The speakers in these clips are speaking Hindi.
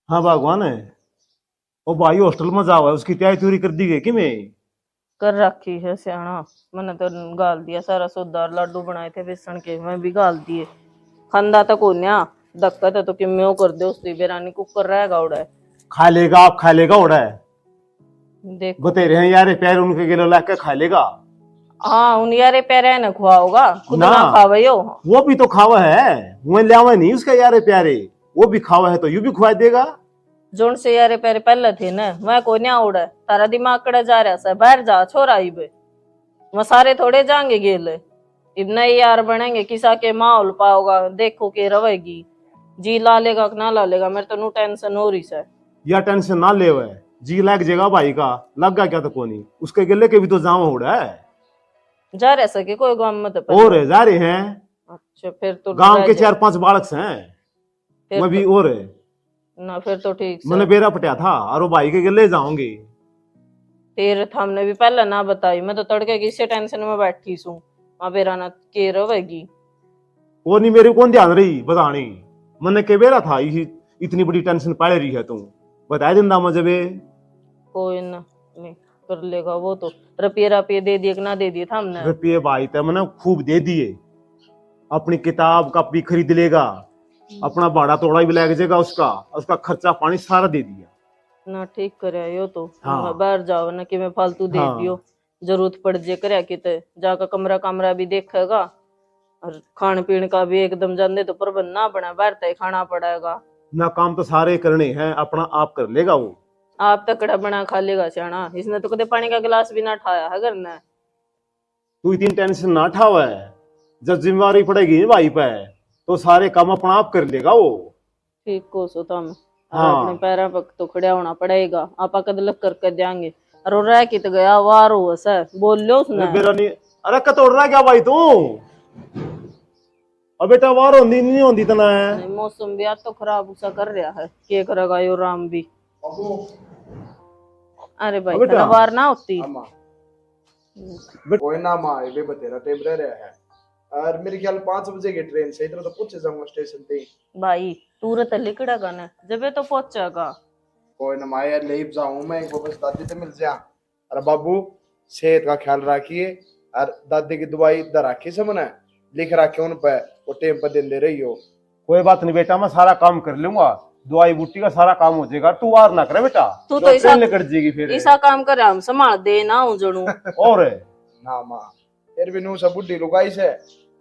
हाँ भगवान है। ओ भाई हॉस्टल में जाओ, उसकी तैयारी त्यूरी कर दी गई कि मैं। कर रखी है सियाना। मैंने तो गाल दिया सारा सोदार लड्डू बनाए थे बेसन के, मैं भी गाल दिए। खंदा तक होन्या दक्कत है तो कि मैं कर दे उसकी बेरानी कुकर रहेगा उड़ा है। खा लेगा, आप खा लेगा उड़ा है। देखो बतेरे हैं यार, पैर उनके गिलो ला के खा लेगा हाँ उन यारे पैरे न खुआओगा खुद ना। ना खावे यो। वो भी तो खावा है, वह लियावा नहीं उसके यारे प्यारे। वो भी खावा है तो यू भी खुआ देगा। जोन से यारे पैरे पहले थे ना मैं को न्या उड़ा है। तारा दिमाग कड़ा जा रहा सा बाहर जा छोरा इब वह सारे थोड़े जाएंगे गेल इब नए यार बनेंगे किसा के माहौल पाओगा देखो के रवेगी जी ला लेगा कि ना ला लेगा मेरे तो नु टेंशन हो रही है। या टेंशन ना ले हुआ है, जी लग जाएगा भाई का। लग गया क्या तो कोनी उसके गिले के भी तो जावा हो रहा है। जा रह सके कोई गांव में तो और जा रहे हैं। अच्छा फिर तो गांव के 4-5 बालक हैं। फिर मैं भी तो, और ना फिर तो ठीक मैंने बेरा पटिया था और वो भाई के गिले जाऊंगी। फिर हमने भी पहले ना बताई मैं तो तड़के की इसी टेंशन में बैठी सू वहां बेरा ना के रवेगी। वो नहीं मेरे कौन ध्यान रही बतानी। मैंने के बेरा था इतनी बड़ी टेंशन पाले रही है तू। बताया दिन मुझे बे। कोई ना नहीं कर लेगा वो तो। रुपये दे दिए कि ना दे दिए था हमने। रुपये भाई तो मैंने खूब दे दिए। अपनी किताब कॉपी खरीद लेगा, अपना भाड़ा तोड़ा भी लग जाएगा उसका। उसका खर्चा पानी सारा दे दिया ना ठीक करे यो तो। हाँ। बाहर जाओ ना कि मैं फालतू दे हाँ। दियो जरूरत पड़ जे करे किते जाकर कमरा कमरा भी देखेगा और खान पीन का भी एकदम जाने तो प्रबंध ना बना बाहर तय खाना पड़ेगा। ना काम तो सारे करने हैं, अपना आप कर लेगा वो। आप तकड़ा बना खा लेगा सियाना इसने तो कदे पानी का गिलास भी ना ठाया है घर ने। तू इतनी टेंशन ना उठावा है। जब जिम्मेवारी पड़ेगी भाई पे तो सारे काम अपना आप कर लेगा वो। ठीक को सो तुम हाँ। अपने पैरों पर तो खड़ा होना पड़ेगा आपा कद लग करके देंगे और वो रह कित गया वार हो सर बोल लो उसने। मेरा नहीं। अरे कतोड़ रहा क्या भाई तू। अब बेटा वार होंदी नहीं होंदी तना है। नहीं, मौसम भी आज तो खराब सा कर रहा है के करेगा यो राम भी। अरे भाई बेटा। वार ना होती कोई ना माँ ये भी बतेरा टेम रह रहा है। और मेरे ख्याल 5 बजे की ट्रेन से इधर तो पहुंच जाऊंगा स्टेशन पे। भाई तुरंत लिकड़ेगा ना जब तो पहुंचेगा। कोई ना माँ यार ले जाऊं मैं एक बस दादी से मिल जा। अरे बाबू सेहत का ख्याल रखिए और दादी की दवाई इधर रखी से मैंने लिख रखे उन पे वो टेम पर दिन दे रही हो। कोई बात नहीं बेटा, मैं सारा काम कर लूंगा। दवाई बूटी का सारा काम हो जाएगा, तू वार ना करे बेटा। तू तो ऐसा कर जाएगी फिर ऐसा काम करे हम संभाल दे ना हूं जड़ू और ना माँ फिर भी नू सब बुढ़ी लुगाई से।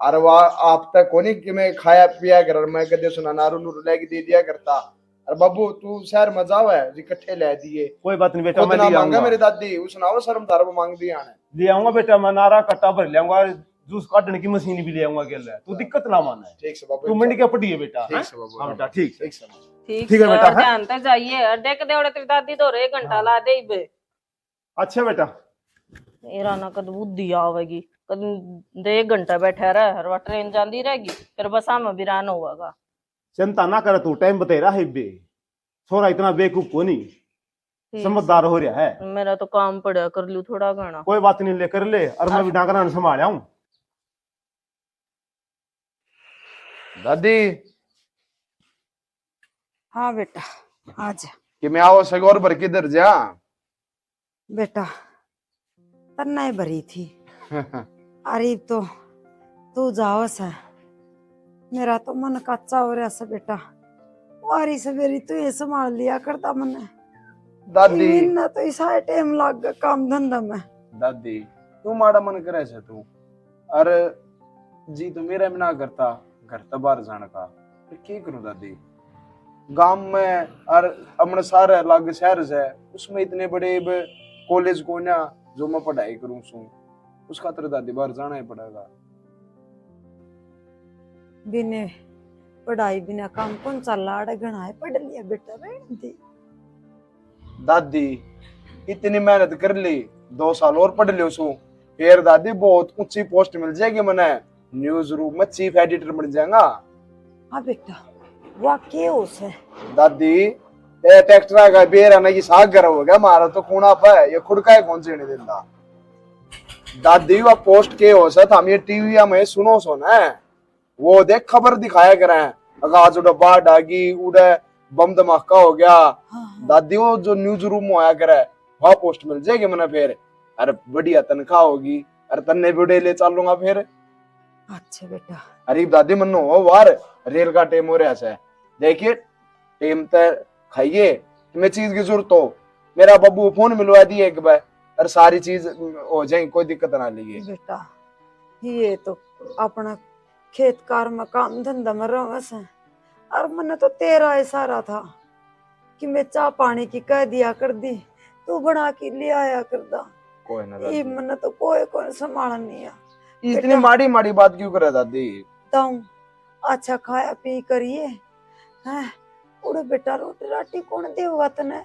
अरे वाह आप तक कोनी कि मैं खाया पिया कर मैं कदे सुना नारू नूरू लेके दे दिया करता। अरे बाबू तू शहर में जाओ है इकट्ठे ले दिए। कोई बात नहीं बेटा, खुद मैं ना ले मांगा आऊंगा। मेरी दादी उसने शर्म तार मांग दिया ने। ले आऊंगा बेटा, मैं नारा कट्टा भर ले आऊंगा। जूस काटने की मशीन भी ले आऊंगा गेल। तू दिक्कत ना माना है। ठीक से बाबू तू मंडी के पटी है बेटा। ठीक से बाबू हाँ बेटा ठीक ठीक से ठीक ठीक है बेटा, है हाँ? ध्यान से जाइए और देख दे तेरी दादी तो रे घंटा ला दे बे। अच्छा बेटा। मेरा ना कद बुद्धि आवेगी कद दे 1 घंटा बैठा रहा हर बार ट्रेन जाती रहेगी फिर बस में भी रान होगा। चिंता ना कर, तू टाइम बतेरा है बे। छोरा इतना बेवकूफ को नहीं, समझदार हो रहा है। मेरा तो काम पड़ा कर लू थोड़ा घना। कोई बात नहीं, लेकर ले और मैं भी डांगरा संभाल आऊं। दादी हाँ बेटा आजा कि मैं आओ सगोर भर किधर जा। बेटा तन्ना ही भरी थी अरे तो तू जाओ सा मेरा तो मन कच्चा हो रहा सा बेटा। वारी सवेरी तू ये संभाल लिया करता मने दादी ना तो इसा टाइम लग गया काम धंधा में। दादी तू माड़ा मन करे से तू अरे जी तो मेरा भी ना करता घर तो बाहर जाने का फिर क्या करूं दादी। गांव में और अपने सारे अलग शहर से उसमें इतने बड़े कॉलेज को ना जो मैं पढ़ाई करूं सू उस खातिर दादी बाहर जाना ही पड़ेगा। बिना पढ़ाई बिना काम कौन सा लाड़ घना है पढ़ लिया बेटा रहने दे। दादी इतनी मेहनत कर ली 2 साल और पढ़ लियो सू फिर दादी बहुत ऊंची पोस्ट मिल जाएगी मैंने न्यूज रूम में चीफ एडिटर बन जाएगा। हाँ बेटा वाकई हो से दादी ये टेक्सट्रा का बेर ना की साग कर हो गया मारा तो खूना पे ये खुद का है कौन से नहीं देता। दादी वो पोस्ट के हो सत हम ये टीवी में सुनो सो ना वो देख खबर दिखाया करें अगर आज उड़ा बाढ़ आगी उड़े बम धमाका हो गया। हाँ। दादी वो जो न्यूज रूम में आया करे वहां पोस्ट मिल जाएगी मैंने फिर। अरे बढ़िया तनख्वाह होगी। अरे तन्ने भी ले चलूंगा फिर। अच्छा बेटा। अरे दादी मनो हो वार रेल का टेम हो रहा है। देखिए टेम तक खाइए तुम्हें चीज की जरूरत हो मेरा बब्बू फोन मिलवा दिए एक बार और सारी चीज हो जाएगी, कोई दिक्कत ना लीजिए। बेटा ये तो अपना खेत कार में काम धंधा में रवस है और मैंने तो तेरा इशारा था कि मैं चाह पानी की कह दिया कर दी, तू बना के ले आया कर दा। कोई ना ये दादी, मैंने तो कोई संभाला नहीं है। इतनी माड़ी माड़ी बात क्यों करे दादी। ताऊ अच्छा खाया पी करिए हैं। उड़े बेटा रोटी राटी कौन देगा तने।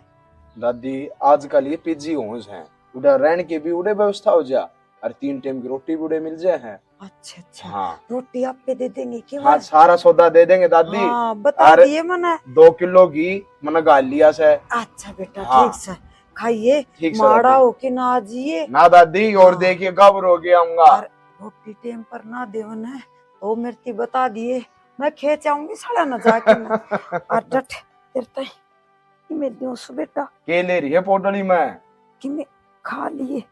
दादी आजकल ये पीजी होश है उधर रहने की भी उड़े व्यवस्था हो जा और 3 टाइम की रोटी भी उड़े मिल जाए है। अच्छा अच्छा हाँ रोटी आप पे दे देंगे क्या। हाँ सारा सौदा दे देंगे दादी। हाँ बता अरे, दिए मैंने 2 किलो घी मैंने गाल लिया से। अच्छा बेटा हाँ। ठीक से खाइए ठीक से माड़ा दादी। हो के ना जिए ना दादी और हाँ। देखिए घबर हो गया आऊंगा। और रोटी टेम पर ना देवन है तो मेरे बता दिए मैं खेच आऊंगी साड़ा ना जाके मैं। और डट तेरे कि मैं दूं सु बेटा के ले रही है पोटली में। कि मैं खा लिए।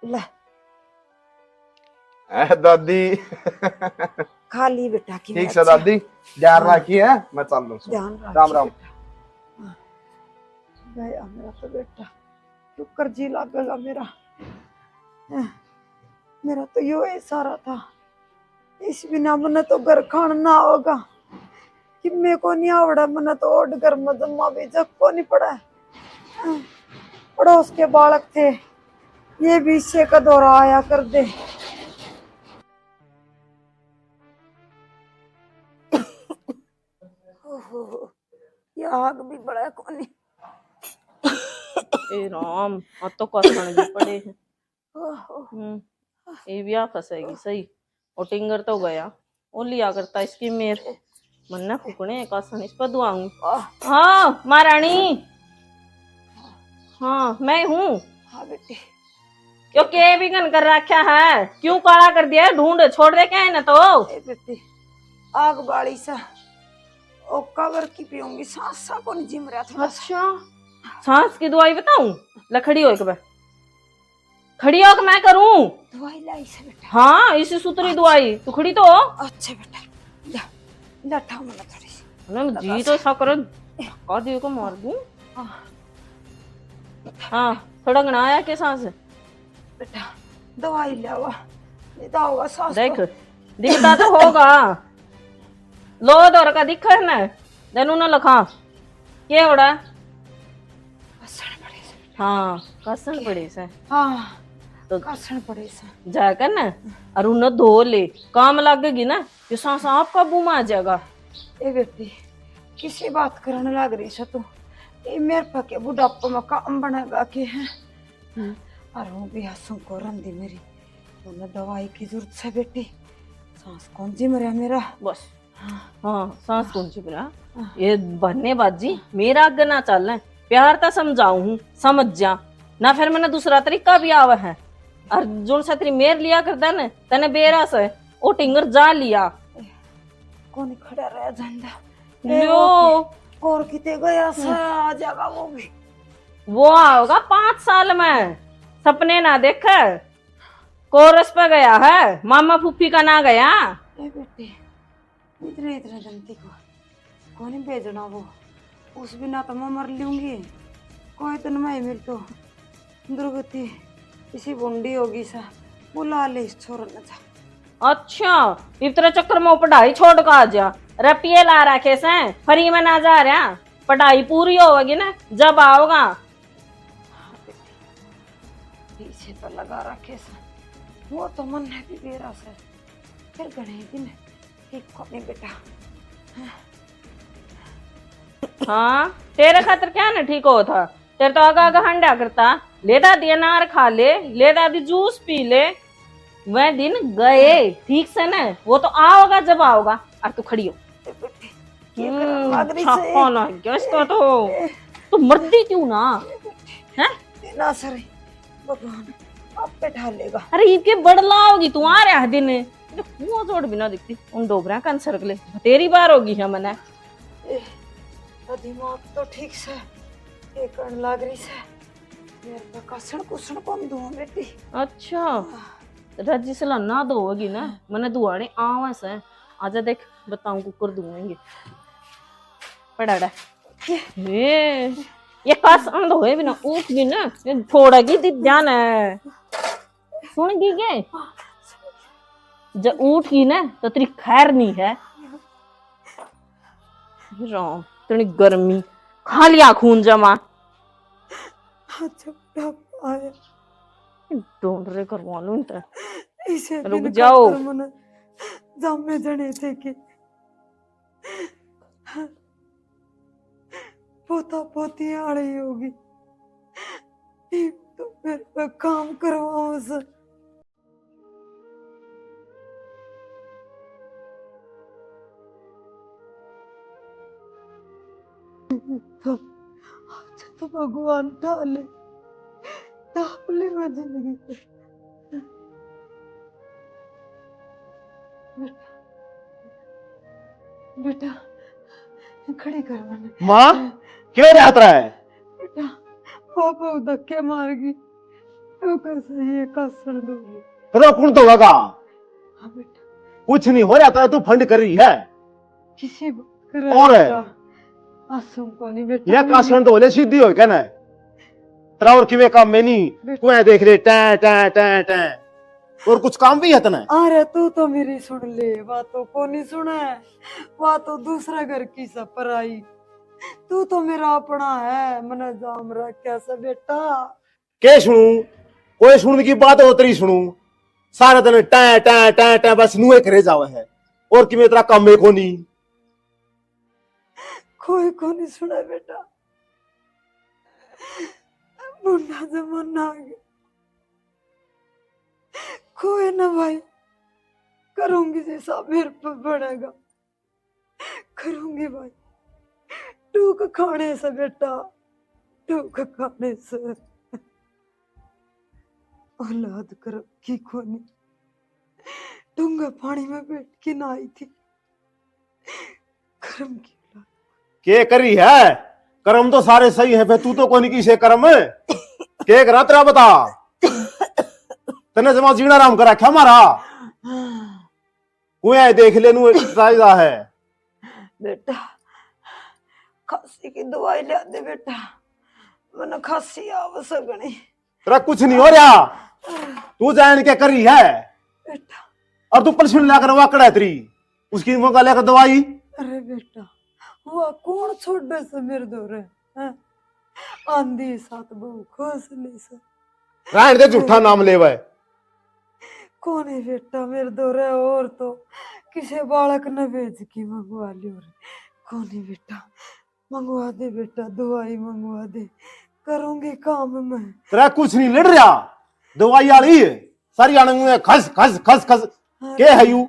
ले दादी खा ली बेटा कि ठीक से दादी ध्यान रखिए मैं चल लूं। ध्यान रख राम राम। गया मेरा तो बेटा शुक्र जी लगेगा मेरा। मेरा तो यो इशारा था इस बिना मने तो घर खाना ना होगा कि मेरे को नहीं आवड़ा मने तो ओड घर में जमा भी जग को नहीं पड़ा है। पड़ोस के बालक थे ये भी इससे का दौरा आया कर दे। ये आग भी बड़ा कोनी। ए राम अब तो कसण भी पड़े हैं। ये भी आ फंसेगी सही। और टिंगर तो गया वो लिया करता इसकी मेर मन्ना फूकने कसण इस पर दुआऊं। हाँ महारानी हाँ मैं हूँ। हाँ बेटी क्यों के बिगन कर रखा है क्यों काला कर दिया है? ढूंढ छोड़ दे क्या है ना तो। ए बेटी आग बाड़ी सा ओ कवर की पीऊंगी सांस सा को नहीं जिम रहा था। अच्छा सांस की दवाई बताऊं लखड़ी हो एक बार खड़ी हो कि मैं करूं। दवाई लाई से बेटा। हाँ इसी सुतरी दवाई तू खड़ी तो अच्छा बेटा ला लठा मना थोड़ी सी ना जी तो ऐसा कर धक्का दे को मार दूं। हाँ थोड़ा गना आया के सांस बेटा दवाई ले आवा नहीं होगा सांस देख तो। दिखता तो होगा लो दौर का दिख है ना जनू ना लखा क्या हो रहा। कसण पड़े से। हाँ कसन पड़े से हाँ तो कसण पड़े से जाकर ना और उन्हें धो ले काम लगेगी ना ये सांस आप काबू में आ जाएगा। ए बेटी किसी बात करने लग रही से तू ये मेरे पके बुढ़ापा में काम बनेगा के है। और वो भी हंसू को रंदी मेरी तो दवाई की जरूरत है बेटी सांस कौन जी मरा मेरा बस हाँ सांस कौन सी बना ये बनने बाजी मेरा आगे ना चल रहा है प्यार तो समझाऊ हूँ समझ जा ना फिर मैंने दूसरा तरीका भी आवा है और जो सा तेरी मेर लिया करता ना तने बेरा से ओ टिंगर जा लिया कौन खड़ा रहा झंडा लो और किते गया सा आ जाएगा वो भी वो आओगा 5 साल में सपने ना देख कोरस पे गया है मामा फूफी का ना गया। ए बेटी इतने इतने जनती को कौन भेजना वो उस बिना तो मैं मर लूंगी कोई दिन मैं मिल तो दुर्गति इसी बुंडी होगी सा बुला ले इस छोर न जा। अच्छा इतने चक्कर में पढ़ाई छोड़ कर आ जा रपिये ला रखे से फ्री में ना जा रहा पढ़ाई पूरी होगी ना जब आओगा। पीछे तो लगा रखे सा वो तो मन है भी बेरा से फिर गणे दिन ठीक कोने बेटा। हाँ तेरे खातर क्या ना ठीक हो था तेरे तो आगा आगा हंडा करता लेता दिया नार खा ले लेता दी जूस पी ले वह दिन गए ठीक से ना वो तो आओगा जब आओगा और तू खड़ी हो। इसका तो तू मर्दी क्यों ना है ना सर भगवान अब बैठा लेगा। अरे इनके बड़ला होगी तू आ रहा दिन मुंह जोड़ भी ना दिखती उन डोबरा कैंसर के लिए तेरी बार होगी है मने दिमाग तो ठीक से ये करने लग रही से मेरे पे कसण कुसण कम दूं बेटी। अच्छा रजी सला ना दोगी ना मने दुआने आवा से आजा देख बताऊं कुकर दूंगे पड़ा ये कास अंध होए भी ना उठ भी ना ये छोड़ेगी दी ध्यान है सुन गई के जब उठ गई ना तो तेरी खैर नहीं है राम तेरी गर्मी खा लिया खून जमा अच्छा बेटा आया ढूंढ रे करवा लूं इनसे इसे रुक जाओ जामे जने थे कि पोता पोती आ रही होगी तो मेरे पे काम करवाओ से तो भगवान डाले मैं जिंदगी को बेटा खड़ी कर मैंने माँ क्यों रहता रहा है? बेटा पापा धक्के मार गई तो कैसे ये कसर दूंगी तो कौन तो लगा हाँ बेटा कुछ नहीं हो रहा था तू फंड कर रही है किसी और है आसुम को नहीं बेटा यह कासन तो बोले सीधी हो क्या ना तेरा और किवे काम में नहीं कुएं देख रहे टे टे टे टे और कुछ काम भी है तना अरे तू तो मेरी सुन ले बातों को नहीं सुना है वह तो दूसरा घर की सब पर आई तू तो मेरा अपना है मन जाम रहा कैसा बेटा के सुनू कोई सुनने की बात हो तेरी सुनू सारा दिन टे टे टे टे बस नुए करे जावे है और किवे तेरा काम में को नहीं कोई को नहीं सुना बेटा बुढ़ा जमाना आ गया कोई ना भाई करूंगी जैसा मेरे पर बढ़ेगा करूंगी भाई टूक खाने से बेटा टूक खाने से औलाद कर की खोनी डूंगा पानी में बैठ के ना आई थी कर्म की औलाद के करी है कर्म तो सारे सही है तू तो कोई किसे कर्म के करा तेरा बता तने जमा जीना राम करा क्या मारा कुएं देख ले नु राजा है बेटा खांसी की दवाई ले दे बेटा मन खांसी आव सगणी तेरा कुछ नहीं हो रहा तू जान के करी है बेटा और तू पलसुन ला कर वाकड़ा है तेरी उसकी मौका लेकर दवाई अरे बेटा वो कौन छोड़ से मेरे दौरे हैं आंधी साथ बहु खोस ले से रान दे झूठा नाम लेवे कौन है बेटा मेरे दौरे और तो किसी बालक न भेज की मंगवा लियो रे कौन है बेटा मंगवा दे बेटा दवाई मंगवा दे करूंगी काम में तेरा कुछ नहीं लड़ रहा दवाई वाली है सारी आनंद में खस खस खस खस के है यू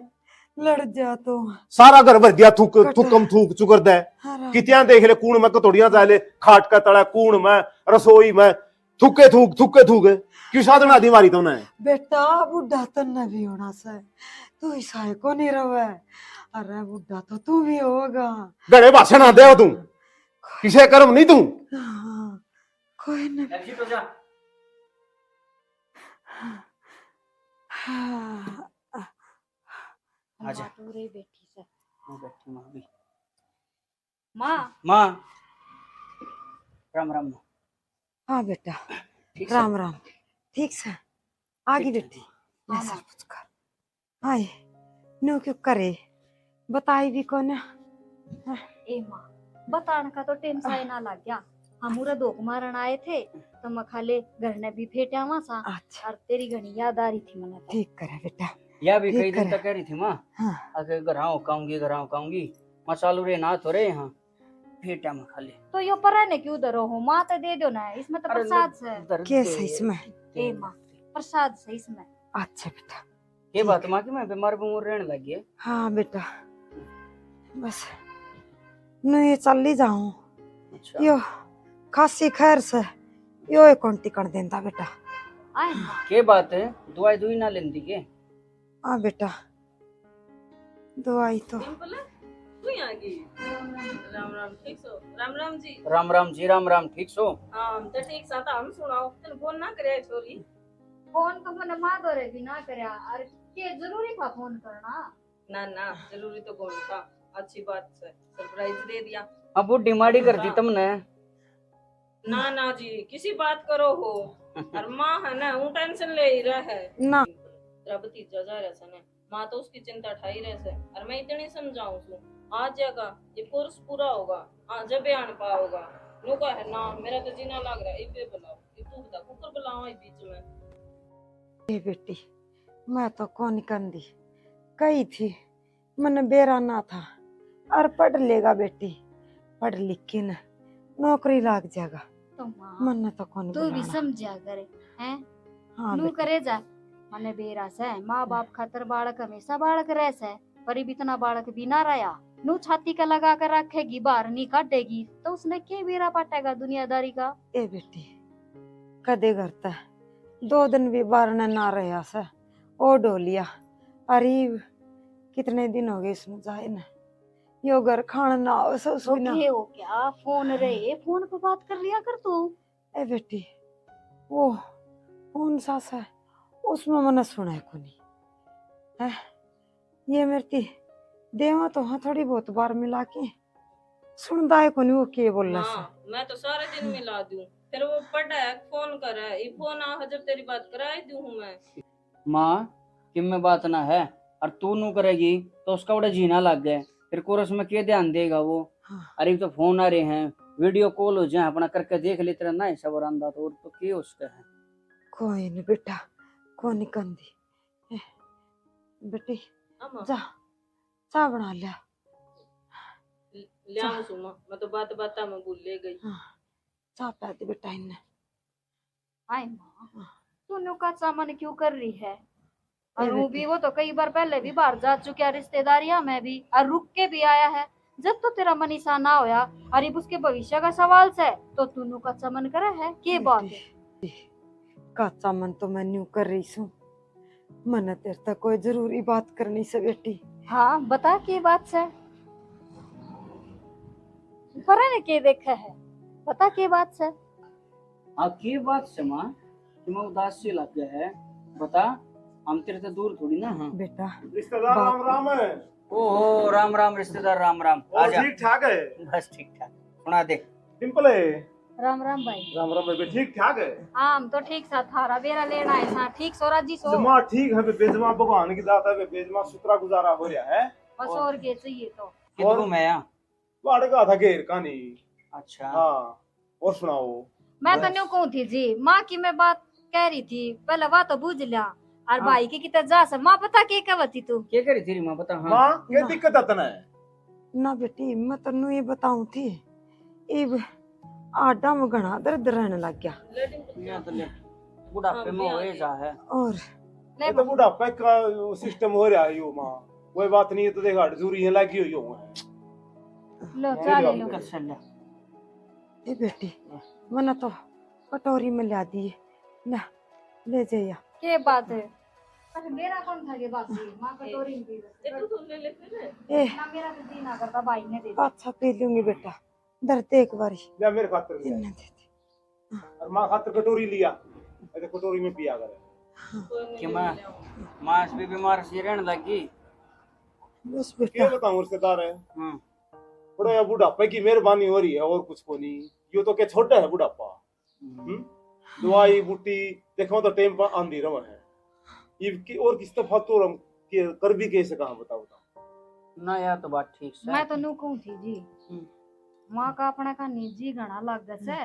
लड़ जा तो सारा घर भर दिया थूक थूकम थूक चुकर दे कितियां देख ले कूण में कतोड़ियां जा ले खाट का तड़ा कूण में रसोई में थूके थूक क्यों साधना दी मारी तूने बेटा बुढ़ा तो न भी होना सा तू ऐसा को नहीं रवे अरे बुढ़ा तो तू भी होगा गड़े भाषण दे तू किसे कर्म नहीं तू कोई न आजा रे बैठी से मैं बैठी मां भी माँ मां राम राम हाँ बेटा ठीक राम राम ठीक से आगे बेटी मैं सर कुछ कर आए नो क्यों करे बताई भी कौन ए माँ बताने का तो टेंशन ना लग गया हम पूरा दोक मारन आए थे तो मखाले घर ने भी फेटा वहां सा अच्छा और तेरी घनी याद आ रही थी मने तो। ठीक करे बेटा या भी कई ठीक दिन है। तक कह रही थी मां हाँ अगर घराओ काऊंगी मसालू रे ना थोड़े यहाँ फेटा में खाली तो यो पर ने क्यों दरो हो माँ तो दे दो ना इसमें तो प्रसाद से कैसे इसमें ए माँ प्रसाद से इसमें अच्छा बेटा ये बात मां की मैं बीमार रहने लग गई हाँ बेटा बस नहीं चल ही जाऊं अच्छा यो खासी खैर से यो एक कौन टिकट देंदा बेटा आए माँ के बात है दवाई दुई ना लेंदी के हाँ बेटा दवाई तो डिम्पल तू यहाँ की राम राम ठीक सो राम राम जी राम राम जी, राम राम, ठीक सो? हाँ हम तो ठीक सा था हम सुनाओ तन फोन ना करे छोरी फोन तो मैंने माँ दौरे भी ना करया अरे के जरूरी था फोन करना ना ना जरूरी तो कौन था अच्छी बात है सरप्राइज दे दिया अब वो डिमांड ही करती तुमने। ना ना जी किसी बात करो हो और माँ है ना वो टेंशन ले ही रहा है ना तेरा भतीजा जा रहा है माँ तो उसकी चिंता ठाई रहे से और मैं इतनी समझाऊं सु आ जाएगा ये कोर्स पूरा होगा हाँ जब आन पाओगा नो का है ना मेरा तो जीना लग रहा है इबे बुलाओ ये तू बता कुकर बुलाओ इस बीच में ए बेटी मैं तो कौन कंदी कही थी मन बेरा ना था और पढ़ लेगा बेटी पढ़ लिख के न नौकरी लाग जाएगा तो माँ मन तो कौन तू भी बुलाना। समझा करे हैं हाँ नू बेटी, करे जा मने बेरा से माँ बाप खातर बालक हमेशा बालक रह से पर अब इतना बालक भी ना रहा नू छाती का लगा कर रखेगी बाहर नहीं काटेगी तो उसने क्या बेरा पाटेगा दुनियादारी का ए बेटी कदे करता है 2 दिन भी बारने ना रहा से ओ डोलिया अरे कितने दिन हो गए इसमें जाए ना यो घर खाना ना हो सो तो ना के हो क्या फोन रहे फोन पे बात कर लिया कर तू ए बेटी वो कौन सा है उसमें मैंने सुना है कोनी है ये मेरी देवा तो हाँ थोड़ी बहुत बार मिला के सुनता है कोनी वो के बोल रहा हाँ मैं तो सारे दिन मिला दूं फिर वो पढ़ा है फोन कर है ये फोन आ जब तेरी बात कराई दूं हूँ मैं माँ किम में बात ना है और तू नू करेगी तो उसका बड़ा जीना लग गया फिर कोरस में क्या ध्यान देगा वो। हाँ। अरे तो फोन आ रहे हैं वीडियो कॉल हो जाए अपना करके देख ले तेरा ना ऐसा बरामदा तो और तो क्या उसका है। कोई नहीं बेटा कोनी कंदी बेटी अम्मा जा चा बना लिया ले आऊं सुमा मैं तो बात बात में भूल ले गई चा पै दे बेटा इन्हें हाय माँ तू का सामान क्यों कर रही है और वो भी वो तो कई बार पहले भी बाहर जा चुका रिश्तेदारियां में भी और रुक के भी आया है जब तो तेरा मनीषा ना होया और अब उसके भविष्य का सवाल से तो तू कच्चा मन करे है के बात है कच्चा मन तो मैं न्यू कर रही हूँ मन तेरे तक कोई जरूरी बात करनी से बेटी हाँ बता के बात से पर ने के देखा है बता के बात से हाँ की बात से माँ तुम्हें उदास सी लग गया है बता हम तेरे से दूर थोड़ी ना। हाँ बेटा रिश्तेदार राम राम है ओहो राम राम रिश्तेदार राम राम और आजा ठीक ठाक है बस ठीक ठाक सुना दे। सिंपल है राम राम भाई राम राम है ठीक ठाक है आम तो ठीक सा थारा बेरा लेना है सा ठीक सोरा जी सो जमा ठीक है बेजमा भगवान की दाता है बेजमा सुतरा गुजारा हो रहा है बस और के चाहिए तो किधर मैं यहाँ। वाड़ का था घेर का नहीं अच्छा हाँ और सुनाओ मैं तो न्यू कहूँ थी जी माँ की मैं बात कह रही थी पहले बात तो बुझ लिया और हाँ। भाई की कितना जा से माँ पता के कहती तू क्या करी तेरी माँ बता। हाँ माँ क्या दिक्कत आता है ना बेटी मैं तेनू ये बताऊं थी इब आडा में घना दर्द रहने लग गया यहाँ तो ले बुढ़ापे में हो जा है और ले ये तो बुढ़ापे का सिस्टम हो रहा है यो माँ कोई बात नहीं है तो देखा जरूरी है लगी हुई हो लो चाह ले लो कर चल ले। ए बेटी मैंने तो कटोरी में ला दी ना ले जाइया के बात है अरे मेरा कौन था के बात हुई माँ कटोरी में दी ये तू सुन ले ले फिर ए ना मेरा तो जी ना करता भाई ने दे दिया अच्छा पी लूंगी बेटा दर्द एक बारी ले मेरे खातिर ले इन्हें दे दी और माँ खातिर कटोरी लिया ऐसे कटोरी में पिया करे कि माँ माँ भी बीमार सी रहने लगी। बस क्या बेटा बताऊं रिश्तेदार है हाँ थोड़ा या बुढ़ापे की मेहरबानी हो रही है और कुछ को नहीं यो तो क्या छोटा है बुढ़ापा दवाई बूटी देखो तो टाइम पर आंधी रवा है ये की और किस तरह तो हम कर भी कैसे कहा बताओ ना यार तो बात ठीक से। मैं तो न्यू कहूँ थी जी माँ का अपने का निजी घना लग गया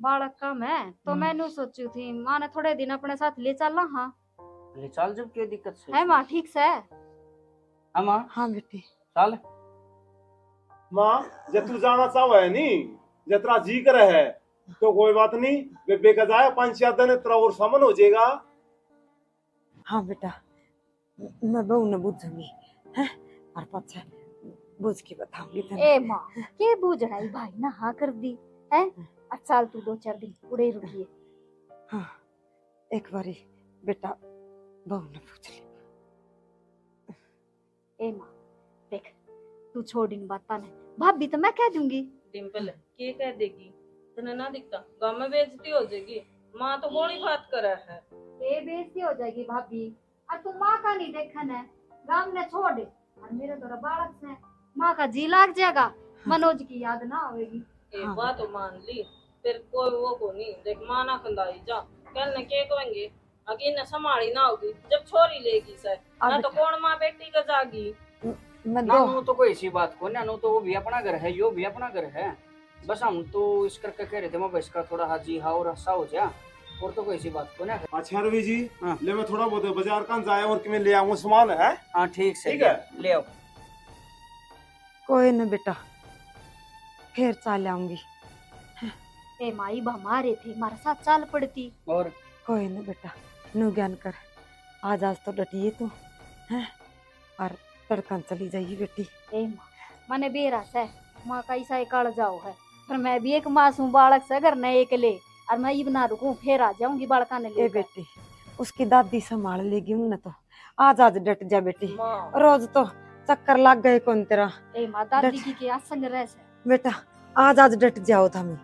बालक का मैं तो मैंने सोचू थी माँ ने थोड़े दिन अपने साथ ले चलना हाँ ले चल जब क्या दिक्कत से है माँ ठीक से हाँ माँ हाँ बेटी चल माँ जब तू जाना चाहो है नी जतरा जी करे है तो कोई बात नहीं बेबे का जाए 5-4 दिन तेरा और सामान हो जाएगा। हाँ बेटा मैं बहू ने बुझूंगी हैं और पछे बुझ के बताऊंगी तेने ए माँ के बूझना ही भाई ना हाँ कर दी है अच्छा तू 2-4 दिन उड़े रुकिए हाँ एक बारी बेटा बहू ने पूछ ली ए माँ देख तू छोड़ इन बात ने, भाभी तो मैं कह दूंगी। डिम्पल के कह देगी, तने ना दिखता गांव में बेइज्जती हो जाएगी। माँ तो बड़ी बात कर रहा है। ये बेइज्जती हो जाएगी भाभी, और तू माँ का नहीं देखन है, गांव ने छोड़ दे, और मेरे तो बालक से माँ का जी लाग जाएगा, मनोज की याद ना आवेगी। एक बात तो मान ली, फिर कोई वो को नहीं देख माँ ना खंदाई जा, कल न के कहेंगे अगे न संभाली ना होगी जब छोरी लेगी सर, ना तो कौन माँ बेटी का जागी। मैं ना दो नो तो कोई ऐसी बात को ना, नो तो वो भी अपना घर है, यो भी अपना घर है। बस हम तो इस करके कह रहे थे, मैं बस का थोड़ा हाजी हा और हस्सा हो जा, और तो कोई ऐसी बात को ना। अच्छा रवि जी, हाँ। ले मैं थोड़ा बहुत बाजार का जाए और कि मैं ले आऊँ सामान है। हाँ ठीक से ठीक है। ले आओ। कोई न बेटा, फिर चाल आऊंगी। ए माई हमारे थे हमारे साथ चाल पड़ती। और कोई न बेटा, नु ज्ञान कर, आज आज तो डटिए तू है, और तड़कन चली जाइए बेटी। ए माँ मने बेरा से माँ का ईसा काल जाओ है, पर मैं भी एक मासूम बालक से घर न एक ले, और मैं ये बना रुकूं फिर आ जाऊंगी बालका ने ए ले। बेटी, उसकी दादी संभाल लेगी उन तो, आज आज डट जा बेटी, माँ रोज तो चक्कर लग गए कौन तेरा। ए माँ दादी की क्या संग रह से। बेटा आज आज डट जाओ थमी।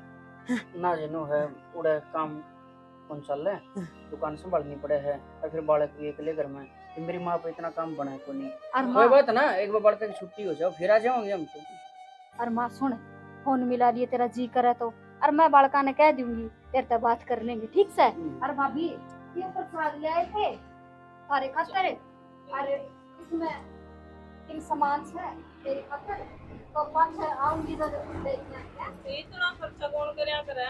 ना जनो है उड़े काम कौन चल रहा है, दुकान संभालनी पड़े है, और फिर बालक भी अकेले घर में, फिर मेरी माँ पे इतना काम बना है को नहीं। और कोई माँ बात ना, एक बार बालक की छुट्टी हो जाओ फिर आ जाओगे हम तो। और माँ सुन, फोन मिला लिए तेरा जी करे तो, और मैं बालका ने कह दूंगी तेरे से बात कर लेंगे, ठीक से। और भाभी ये प्रसाद ले आए थे सारे खातर, और इसमें इन सामान से तेरी खातर तो 5 आऊंगी तो देखना। इतना खर्चा कौन करया करे,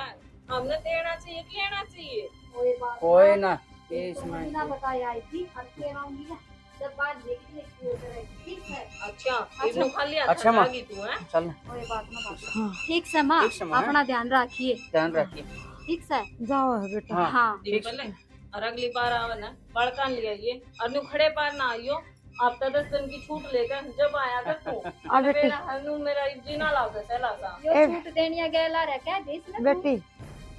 हमने देना चाहिए कि लेना चाहिए। कोई बात कोई ना, ये ये इसमें बिना बताए आई थी, और फिर आऊंगी ना जब बात देखने की हो जाए, ठीक है। अच्छा इब्नु खाली हाथ अच्छा, माँ। जागी तू है। चल कोई बात ना बात। हाँ ठीक से माँ, ठीक से माँ। अपना ध्यान रखिए, ध्यान रखिए। ठीक से। जाओ है बेटा। हाँ। हाँ डिम्पल और अगली बार आवे ना बड़कान ले आइए, और नु खड़े पार ना आइयो। आप तो 10 दिन की छूट लेकर जब आया कर तू, आ बेटी। मेरा हनु मेरा जीना लाओगे सहला सा। यो ए- छूट देनिया गैला रह क्या देश में बेटी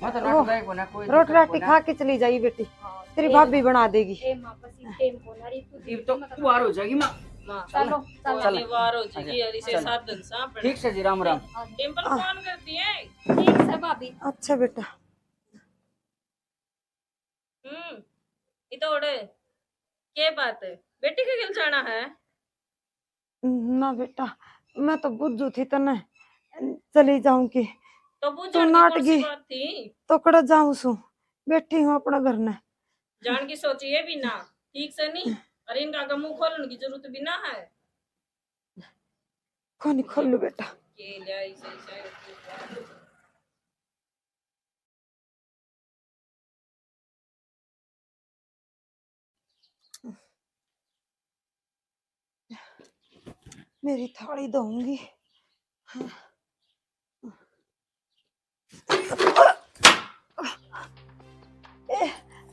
मत वो, नाटक है को ना, कोई रोटी दिक्कत राटी को ना। खा के चली जाइए बेटी, हाँ, तेरी ए- भाभी बना देगी। ए माँ पसी टेम को नारी तू ये तो तू आ हो जाएगी माँ। मां चलो चलो चलो वार हो जाएगी और इसे चल। 7 दिन सा पड़े। ठीक से जी, राम राम। डिम्पल फोन करती है। ठीक से भाभी। अच्छा बेटा, इतोड़े के बात है, बेटी के गिल जाना है। ना बेटा, मैं तो बुद्धू थी तने चली जाऊंगी तो तू पूछने की नाट कौन सी गई। बात थी, तो कड़ा जाऊं सू, बैठी हूँ अपना घर ने। जान की सोचिए भी ना, ठीक से नहीं। अरे इनका मुंह खोलने की जरूरत भी ना है। कौन खोलू बेटा। के लिया इसे मेरी थाली दूंगी।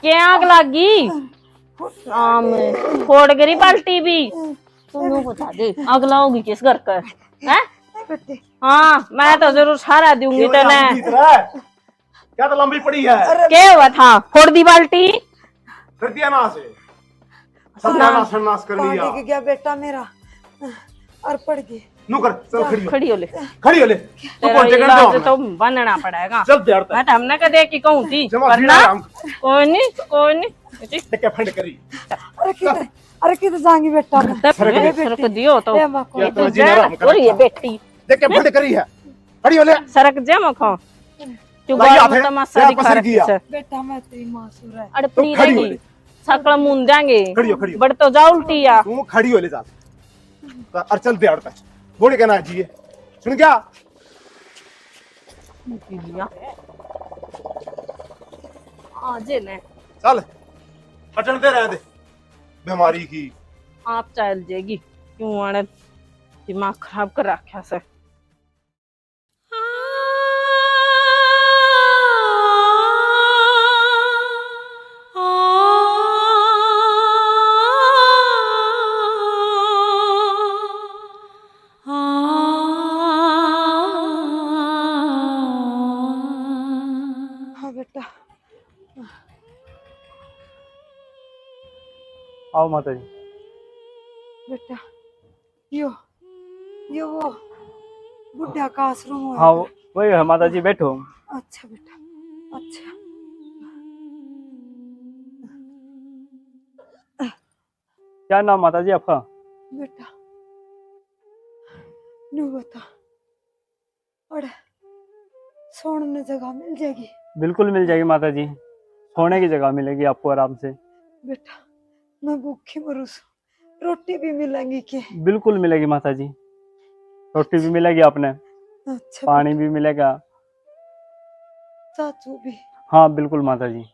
क्या आग लागी आम फोड़ गरी बाल्टी भी। तुम बता दे आग लाओगी किस घर का है? बेटे हाँ मैं तो जरूर सारा दूंगी तने। क्या तो लंबी पड़ी है, क्या हुआ था, फोड़ दी बाल्टी। कर दिया ना से सत्यानाश नाश कर पानी लिया। गिर गया बेटा मेरा, और पड़ गई। नु कर चल, खड़ी हो, खड़ी हो ले, खड़ी हो ले। तू तेरा कौन जगह इलाज दो तो बनना पड़ेगा। चल त्यार मैं तो हमने कह दिया कि कहूँ थी जमा वरना फिर हम कोई नहीं टेके फंड करी। अरे किधर जाएंगी बेटा मैं? सरक दियो तो ए माँ को- या तो जीना राम कर। और ये बेटी टेके फंड करी है, खड़ी हो ले। सरक जे मखो क्यों लाइया बार थे, तमाशा क्या दिखा पसंद रखी किया? है। बेटा मैं तेरी मासूर है। अरे तो पड़ी खड़ी हो रहेगी ले। सकल मुंह जाएंगे खड़ी हो, खड़ी हो। बड़ तो जा उल्टी या तू खड़ी हो ले जा। और चल त्यार तक बोली कहना जी सुन क्या आजे ने चल पटन दे रहे दे बीमारी की। आप चल जाएगी क्यों आने दिमाग खराब कर रखा से। हाँ बेटा, आओ माता जी। बेटा यो ये वो बुढ़िया का आश्रम हुआ हाँ वही है माता जी, बैठो। अच्छा बेटा, अच्छा। क्या नाम माता जी आपका? बेटा नू बता, और सोने जगह मिल जाएगी? बिल्कुल मिल जाएगी माता जी, सोने की जगह मिलेगी आपको आराम से। बेटा मैं भूखी मरूं, रोटी भी मिलेंगी के? बिल्कुल मिलेगी माता जी, रोटी भी मिलेगी आपने, अच्छा पानी भी मिलेगा। चाचू भी? हाँ बिल्कुल माता जी,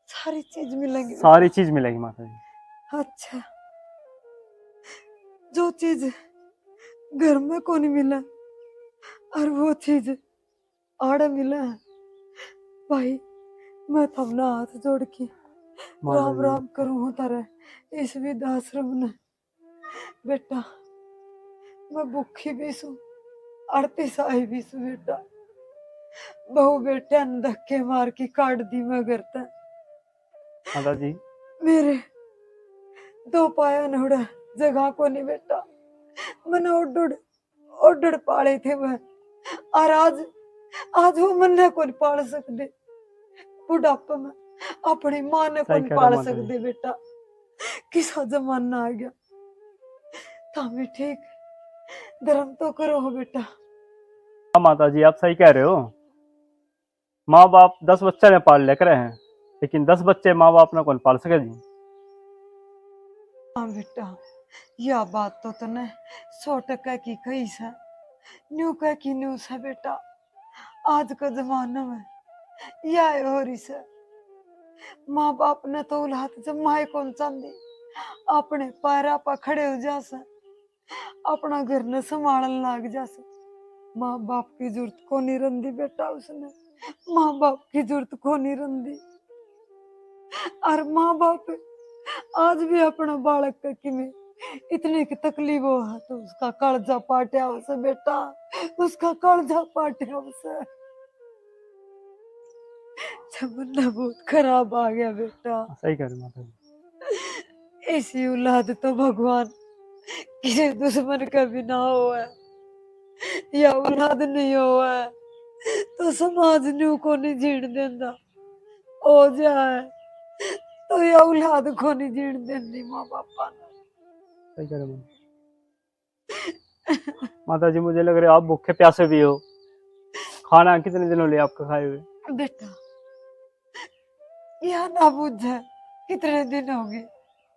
सारी चीज मिलेंगी? सारी चीज मिलेगी माता जी। अच्छा, जो चीज घर में को नहीं मिला और वो चीज आड़े मिला है भाई, मैं थमना हाथ जोड़ के माता राम जी। राम करूं तारे इस वृद्धाश्रम ने। बेटा मैं भूखी भी सू, अड़ती साई भी सू बेटा, बहु बेटा ने धक्के मार के काट दी मैं करता। माता जी मेरे दो पाया नोड़ा जगह को नहीं बेटा, मैंने ओडड़ पाले थे मैं, और आज वो मन्ने को नहीं पाल सकते, बुढ़ापे में अपनी माँ ने को सही नहीं कह रहे पाल हो माता जी। सकते बेटा। किसा जमाना आ गया, तामी ठीक धर्म तो करो हो बेटा। हाँ माता जी आप सही कह रहे हो, माँ बाप 10 बच्चे ने पाल लेकर हैं, लेकिन 10 बच्चे माँ बाप ने कौन पाल सके जी। हाँ बेटा, यह बात तो तने 100% की कही है, न्यू कह की न्यूज है बेटा। आज के जमाने में यह हो रही है, माँ बाप ने तो औलाद जब माए कौन चाहती, अपने पैरा पर खड़े हो जासे, अपना घर ने संभालने लग जासे। माँ बाप की जरूरत को नहीं रंदी बेटा, उसने माँ बाप की जरूरत को नहीं रंदी। और माँ बाप आज भी अपना बालक का किमें इतनी की तकलीफ हो है तो उसका कालजा पाटिया उसे बेटा, उसका कालजा पाटिया उसे। जमाना बहुत खराब आ गया बेटा, सही कह रहे हो माता जी। ऐसी औलाद तो भगवान किसी दुश्मन का भी ना हो है, या औलाद नहीं हो है तो समाज न्यू को नहीं जीण देता, हो जाए तो या औलाद को नहीं जीण देनी माँ बापा ने। सही कह रहे हो माता जी, मुझे लग रहा है आप भूखे प्यासे भी हो, खाना कितने दिनों लिए आपका खाए हुए? बेटा यह ना बुझे कितने दिन हो गए,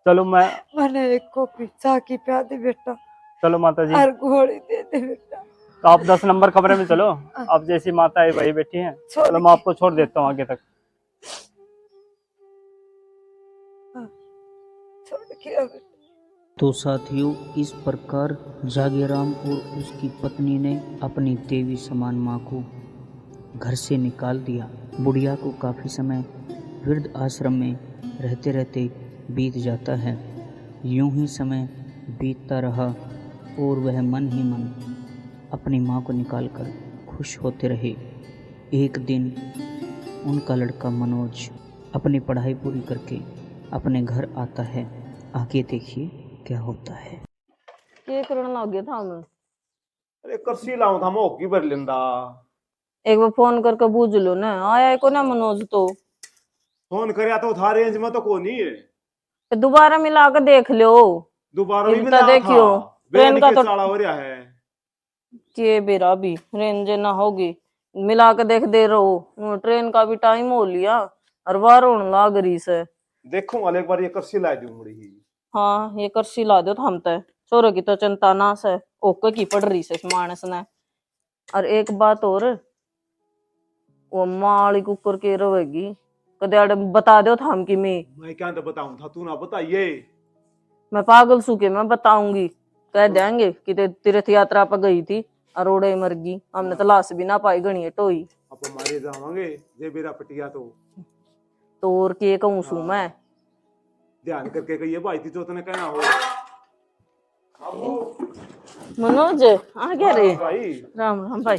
चलो मैंने एक कॉपी चाय की प्या दे बेटा, चलो माता जी, और घोड़ी दे दे बेटा। तो आप 10 नंबर कमरे में चलो, आप जैसी माता है वही बैठी हैं, चलो मैं आपको छोड़ देता हूँ आगे तक। छोड़ के आ बेटा। तो साथियों, इस प्रकार जागेराम और उसकी पत्नी ने अपनी देवी समान माँ को घर से निकाल दिया। बुढ़िया को काफ़ी समय वृद्ध आश्रम में रहते रहते बीत जाता है। यूं ही समय बीतता रहा और वह मन ही मन अपनी माँ को निकालकर खुश होते रहे। एक दिन उनका लड़का मनोज अपनी पढ़ाई पूरी करके अपने घर आता है। आगे देखिए क्या होता है। के करने लग गया था मैं? अरे करसी लाऊं था मैं होकी भर लेंदा। एक बार फोन करके बूझ लो ना, आया को ना मनोज तो। फोन करया तो था रेंज में तो कोनी है, फिर दोबारा मिला के देख लो। दोबारा भी इनका मिला देखियो, था, ट्रेन का के तो चाला हो रहा है। के बेरा भी रेंज ना होगी, मिला के देख दे रहो। ट्रेन का भी टाइम हो लिया और बार होने लाग रही से। देखूंगा एक बार ये करसी ला दूंगी। हाँ ये करसी ला दो हम तो, छोरो की तो चिंता ना से, ओके की पड़ रही से मानस ने। और एक बात और, वो माली कुकर के रहेगी कदे बता दो थाम की मैं क्या तो बताऊं था, तू ना बताइए। मैं पागल सूखे मैं बताऊंगी, कह देंगे कि तीर्थ यात्रा पर गई थी और ओड़े मर गई, हमने तो लाश भी ना पाई गणी टोई। अब हमारे जावांगे जे बेरा पटिया तो और के कहूं सू मैं, ध्यान करके कहिए भाई थी जो तने कहना हो। मनोज आ गया रे। भाई राम राम भाई।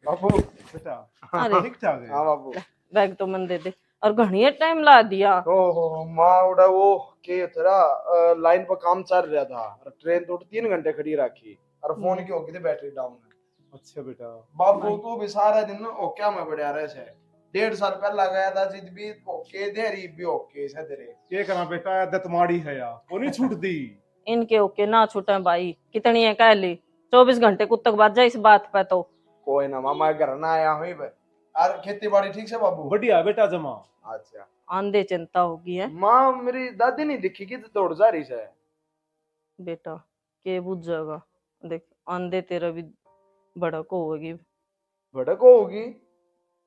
बाबू बेटा अरे ठीक ठाक है। हाँ बाबू। बैग तो मन दे दे, और घणी टाइम ला दिया। ओहो माँ उड़ा वो के तेरा लाइन पर काम चल रहा था, ट्रेन तो 3 घंटे खड़ी रखी, और फोन की होगी थी बैटरी डाउन है। अच्छा बेटा। बाबू तू भी सारा दिन ओके में बढ़िया रहे से 1.5 साल पहला गया था जिद भी ओके दे रही भी ओके से तेरे ये करा बेटा, आदत माड़ी है यार, वो नहीं छूट दी। इनके ओके ना छूटे भाई, कितनी है कह ली, 24 घंटे कुछ तक बात जाए इस बात पे तो। कोई ना मामा घर ना आया हुई और खेती बाड़ी ठीक से बाबू? बढ़िया बेटा जमा। अच्छा आंधे चिंता होगी है माँ मेरी दादी नहीं दिखी कि दौड़ जा रही से बेटा, के बुझ जाएगा, देख आंधे तेरा भी भड़क होगी। भड़क होगी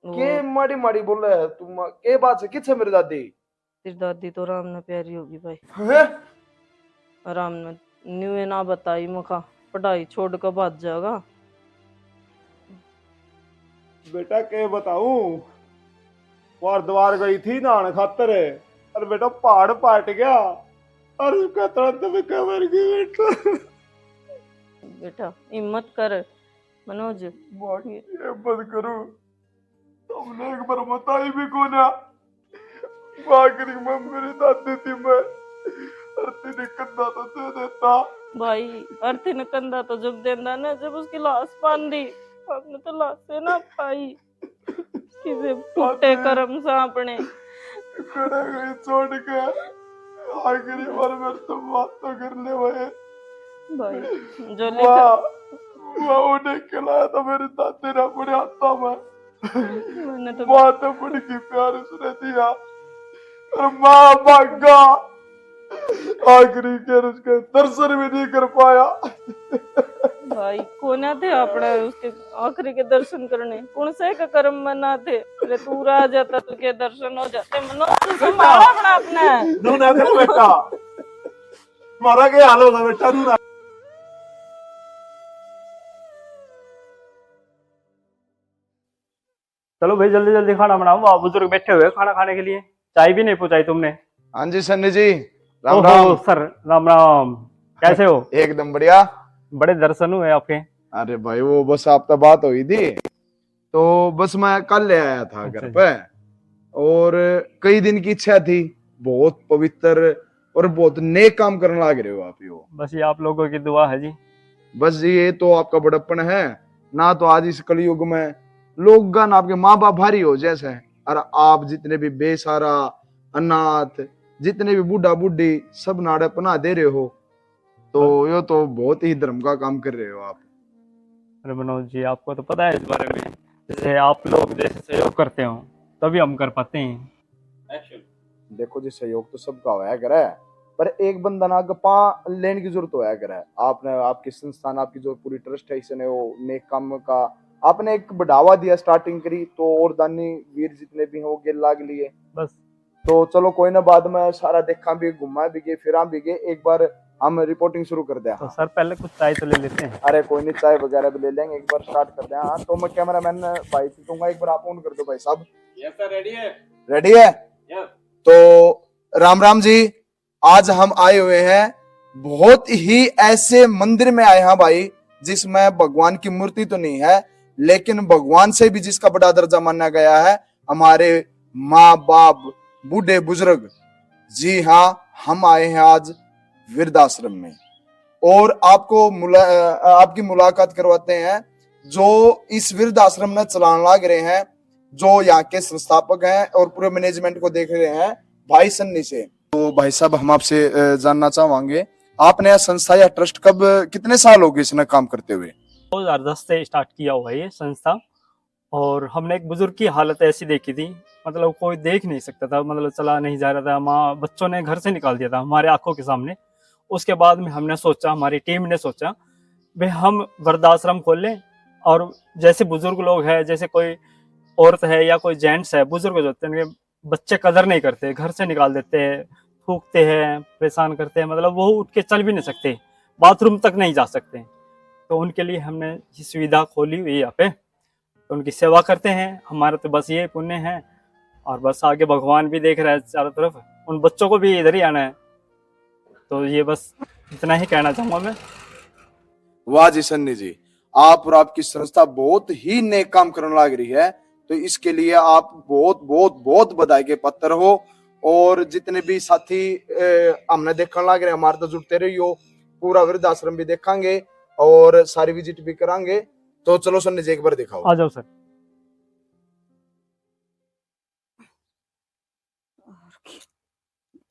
वो के माड़ी माड़ी बोल रहा है तुम के बात से किस मेरी दादी? तेरी दादी तो राम ने प्यारी होगी भाई, हैं? राम ने न्यू ना बताई मखा पढ़ाई छोड़ कर भाग जाएगा। बेटा के बताऊं, वार द्वार गई थी नान खातर, और बेटा पहाड़ पाट गया और उसका तुरंत में कमर गई बेटा। बेटा हिम्मत कर मनोज। ये बंद करो, तुमने एक बार बताई भी को ना, आखिरी में मेरी दादी थी, मैं अर्थी ने कंधा तो दे देता भाई अर्थी ने कंधा तो जब देना ना जब उसकी लाश बांधी, आपने तो लाश से ना पाई, किसे टूटे कर्म सांपने खड़ा गई छोड़ के, आखिरी बार मेरे तो बात तो करने वाले भाई जो लिखा वो उन्हें खिलाया था मेरी दादी ने अपने हाथों में, मैंने तो बात बड़ी की प्यार उसने दिया और माँ भागा, आखिरी के उसके दर्शन भी नहीं कर पाया। भाई कौन थे अपने उसके आखिरी के दर्शन करने, कौन से का कर्म मना थे, अरे तू आ जाता तो के दर्शन हो जाते। मनोज संभाल अपना अपना नू ना कर बेटा, मारा के हाल होगा बेटा, नू ना। चलो भाई जल्दी जल्दी खाना बनाओ, वहाँ बुजुर्ग बैठे हुए खाना खाने के लिए, चाय भी नहीं पहुंचाई तुमने। हाँ जी सन्नी जी राम ओहो, राम। सर राम राम, कैसे हो? एकदम बढ़िया। बड़े दर्शन हुए आपके। अरे भाई वो बस आपका बात हुई थी तो बस मैं कल ले आया था घर पे, और कई दिन की इच्छा थी, बहुत पवित्र और बहुत नेक काम करने लग रहे हो आप। यो बस ये आप लोगों की दुआ है जी। बस ये तो आपका बड़प्पन है ना, तो आज इस कलयुग में लोगन आपके माँ बाप भारी हो जैसे, और आप जितने भी बेसहारा अनाथ जितने भी बूढ़ा बूढ़ी सब नाड़े पना दे रहे हो, तो यो तो बहुत ही धर्म का काम कर रहे हो आप। अरे मनोज जी आपको तो पता है इस बारे में, जैसे आप लोग जैसे सहयोग करते हो तभी हम कर पाते हैं। देखो जी सहयोग तो सबका होया करे, पर एक बंदा ना गपा लेने की जरूरत होया करे। आपने आपकी संस्थान आपकी जो पूरी ट्रस्ट है इसने वो नेक काम का आपने एक बढ़ावा दिया, स्टार्टिंग करी तो और दानी वीर जितने भी हैं वो गेल लाग लिए। बस तो चलो कोई ना, बाद में सारा देखा भी घुमा भी गए फिर भी गए, एक बार हम रिपोर्टिंग शुरू कर दें। तो सर पहले कुछ चाय तो ले लेते हैं। अरे कोई नहीं, चाय वगैरह भी ले लेंगे, एक बार स्टार्ट कर दें। हाँ तो मैं कैमरा मैन भाई से कहूंगा एक बार आप ऑन कर दो भाई साहब। यस सर, रेडी है। रेडी है? यस। तो राम राम जी, आज हम आए हुए हैं बहुत ही ऐसे मंदिर में आए हैं भाई जिसमें भगवान की मूर्ति तो नहीं है, लेकिन भगवान से भी जिसका बड़ा दर्जा माना गया है, हमारे माँ बाप बूढ़े बुजुर्ग। जी हाँ, हम आए हैं आज वृद्धाश्रम में और आपकी मुलाकात करवाते हैं जो इस वृद्धाश्रम में चलाने लग रहे हैं, जो यहाँ के संस्थापक हैं और पूरे मैनेजमेंट को देख रहे हैं, भाई सन्नी से। तो भाई साहब हम आपसे जानना चाहेंगे, आपने यह संस्था या ट्रस्ट कब कितने साल हो गए इसमें काम करते हुए? 2010 से स्टार्ट किया हुआ है ये संस्था, और हमने एक बुजुर्ग की हालत ऐसी देखी थी, मतलब कोई देख नहीं सकता था, मतलब चला नहीं जा रहा था, माँ बच्चों ने घर से निकाल दिया था हमारे आंखों के सामने। उसके बाद में हमने सोचा, हमारी टीम ने सोचा भाई हम वृद्धाश्रम खोल लें, और जैसे बुजुर्ग लोग हैं, जैसे कोई औरत है या कोई जेंट्स है, बुजुर्ग जो होते हैं बच्चे कदर नहीं करते, घर से निकाल देते हैं, थूकते हैं, परेशान करते हैं, मतलब वो उठ के चल भी नहीं सकते, बाथरूम तक नहीं जा सकते। तो उनके लिए हमने ये सुविधा खोली हुई है यहाँ पे, तो उनकी सेवा करते हैं। हमारा तो बस ये पुण्य है, और बस आगे भगवान भी देख रहा है चारों तरफ, उन बच्चों को भी इधर ही आना है। तो ये बस इतना ही कहना चाहूंगा मैं। वाह जी सन्नी जी, आप और आपकी संस्था बहुत ही नेक काम करने लग रही है, तो इसके लिए आप बहुत बहुत बहुत बधाई के पात्र हो। और जितने भी साथी हमने देखने लग रहे हमारे तो जुड़ते रहियो, पूरा वृद्धाश्रम भी देखेंगे और सारी विजिट भी करांगे। तो चलो सन्नी जी एक बार दिखाओ। आ जाओ सर।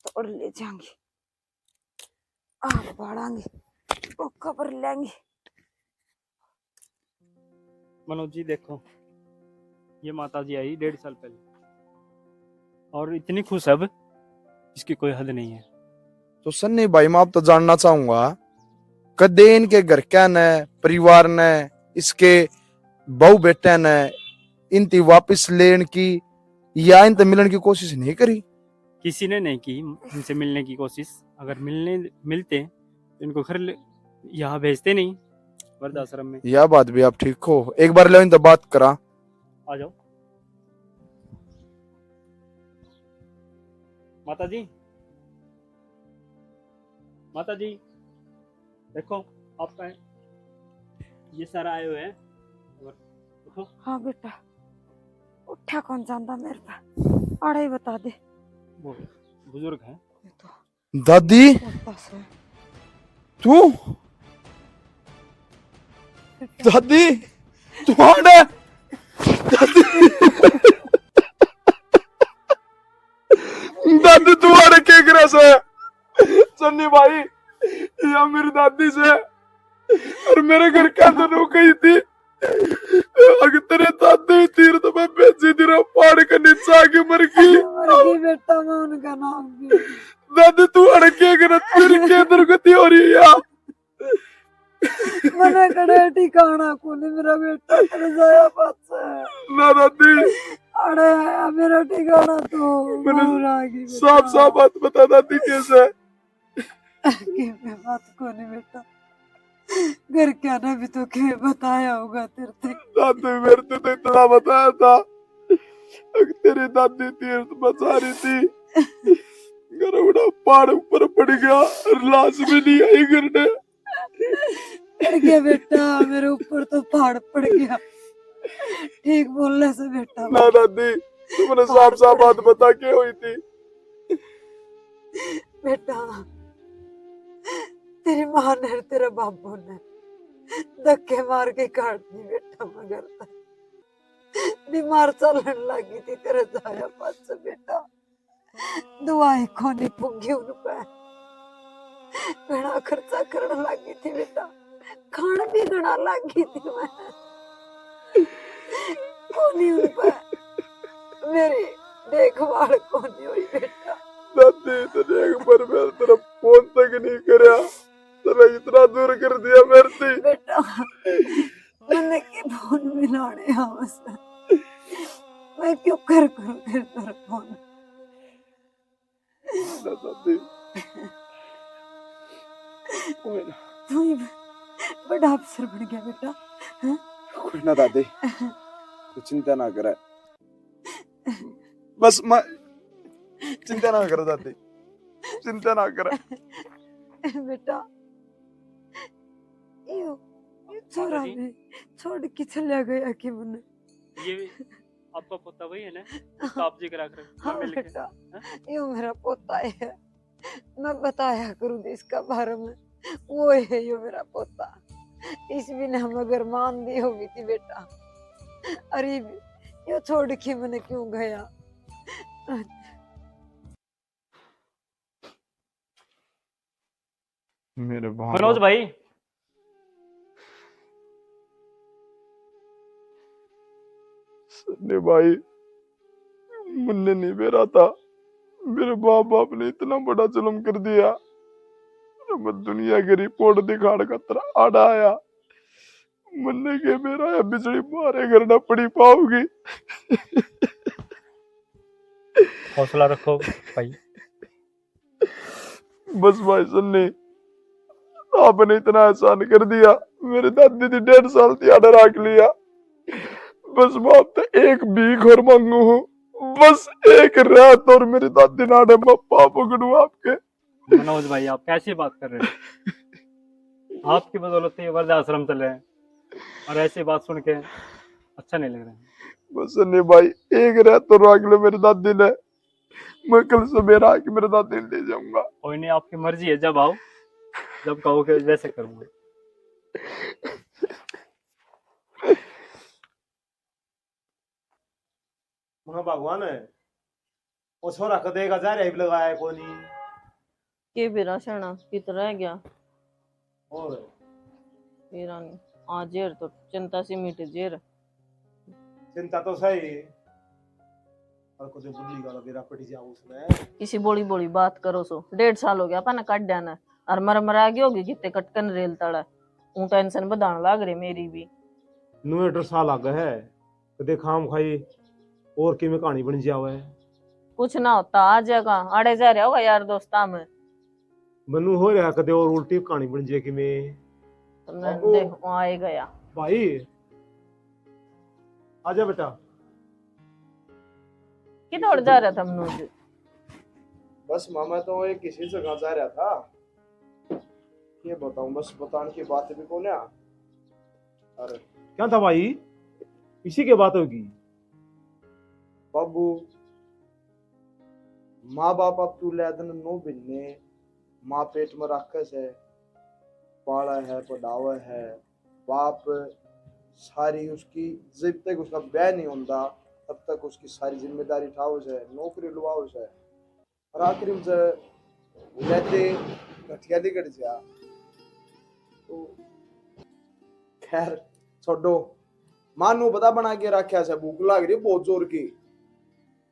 तोड़ ले जाएंगे, आग बाढ़ांगे, वो कबर लेंगे। मनोज जी देखो, ये माता जी आई 1.5 साल पहले और इतनी खुश अब इसकी कोई हद नहीं है। तो सन्नी भाई मैं आप तो जानना चाहूंगा, कदे इनके घर क्या ने, परिवार ने, इसके बहू बेटे ने इनती वापस लेने की या इनते मिलने की कोशिश नहीं करी? किसी ने नहीं की इनसे मिलने की कोशिश। अगर मिलते तो इनको घर यहाँ भेजते नहीं वृद्धाश्रम में। यह बात भी आप ठीक हो, एक बार लो इनसे बात करा। आ जाओ माता जी। माता जी देखो, आपका ये सारा आए हुए हैं। देखो हाँ बेटा, उठा कौन जानता मेरे पास, आड़ा ही बता दे। वो बुजुर्ग है। ये तो दादी पोता से। तू, दादी तुम्हारा, दादी दादी तुम्हारे क्या गिरा से सन्नी भाई, या मेरी दादी से और मेरे घर के अंदर रुक गई थी। अगर तेरे दादी तीर तो मैं भेजी थी पहाड़ के नीचे आके मर गई। मर गई बेटा, मैं उनका नाम भी। दादी तू अड़के गलत फिर के दुर्गति हो रही है। मैंने कड़े ठिकाना को नहीं, मेरा बेटा तेरे जाया पास है ना दादी, अरे आया मेरा ठिकाना तो मैंने भूल आ गई बेटा। साफ साफ बात बता दादी कैसे? कि मैं बात को नहीं बेटा, घर क्या ना भी तो क्या बताया होगा तेरे। दादी मेरे को तो इतना बताया था, तेरी दादी तीर्थ बचा रही थी, गरुड़ा पहाड़ ऊपर पड़ गया और लाश भी नहीं आई घर ने। पड़ गया बेटा, मेरे ऊपर तो पहाड़ पड़ गया। ठीक बोलने से बेटा। ना दादी तुमने साफ साफ बात बता के हुई थी। बेटा तेरी माँ ने तेरे बाबू ने धक्के मार के काट दी बेटा, मगर बीमार चलने लगी थी तेरे जाया पास से बेटा। दुआएं खोनी पुगी उन पे, घना खर्चा करने लगी थी बेटा, खाना भी घना लगी थी मैं, कोनी उन पे मेरी देखभाल कोनी हुई बेटा। दादी तेरे एक बार मेरे तरफ फोन तक नहीं करया, तेरा इतना दूर कर दिया मेरे से। बेटा मैंने की फोन मिलाने आवाज, मैं क्यों कर करूं तेरे तरफ फोन? दादी तू ही बड़ा अफसर बन गया बेटा। हैं? कोई ना दादी, तू चिंता ना करे, बस मैं चिंता ना करो दादी, चिंता ना करे। बेटा यो छोरा में छोड़ के चला गया कि मुन्ने। ये आपका पोता वही है ना, इसका आप जिक्र कर। हाँ बेटा यो मेरा पोता है, मैं बताया करूँ इसका बारे में, वो है यो मेरा पोता। इस बिना मगर मान दी होगी थी बेटा, अरे यो छोड़ के मैंने क्यों गया? मेरे मनोज भाई सन्नी भाई, मुन्ने नहीं बेरा था, मेरे बाप बाप ने इतना बड़ा जुल्म कर दिया, मैं दुनिया की रिपोर्ट दिखाड़ का तरह आड़ा आया, मुन्ने के मेरा बिजली मारे घर ना पड़ी पाओगी। हौसला रखो भाई। बस भाई सन्नी, आपने इतना एहसान कर दिया, मेरी दादी थी 1.5 साल थी आड़ा रख लिया, बस मैं अब तो एक भीख और मांगू हूँ, बस एक रात और मेरी दादी नाड़े मैं पाप पकड़ू आपके। मनोज भाई आप कैसी बात कर रहे हैं? आपकी बदौलत ये वृद्धाश्रम चल रहे हैं और ऐसी बात सुन के अच्छा नहीं लग रहा है। बस सन्नी भाई एक रात तो राख ले मेरी दादी ने, मैं कल सवेरा आके मेरी दादी ने ले जाऊंगा। कोई नहीं, आपकी मर्जी है, जब आओ, जब कहोगे वैसे करूंगा। माँ भगवान है वो छोरा कदेगा जा रहा है लगाया कोनी के बिरा शना कित रह गया और तेरा नहीं आ जेर तो चिंता सी मिट जेर चिंता तो सही और कुछ बुद्धि का लगे पड़ी जाओ उसमें किसी बोली बोली बात करो सो 1.5 साल हो गया अपन काट जाना और मर गई होगी कितने कटकन रेल तड़ा ऊ टेंशन बढ़ाने लाग रही मेरी भी 9 साल आ गए है कदे खाम खाई और की में कहानी बन जावे कुछ ना होता आ जाएगा आड़े जा रहा होगा यार दोस्ता में मनु हो रहा कदे और उल्टी कहानी बन जाए कि में तुमने देख वहाँ आ गया भाई आजा बेटा किधर जा रहा था मनोज बस मामा तो एक किसी जगह जा रहा था ये बताऊं बस बताने की बात भी कौन है अरे क्या था भाई इसी के बात होगी बाबू माँ बाप अब तू लैदन नो बिन्ने माँ पेट में रखे से पाला है पढ़ावा है बाप सारी उसकी जब तक उसका ब्याह नहीं होता तब तक उसकी सारी जिम्मेदारी उठाओ से नौकरी लुआओ से और आखिर में से रहते घटिया दिखट जा तो खैर छोड़ो मानू बता बना के रखा से भूख लग रही बहुत जोर की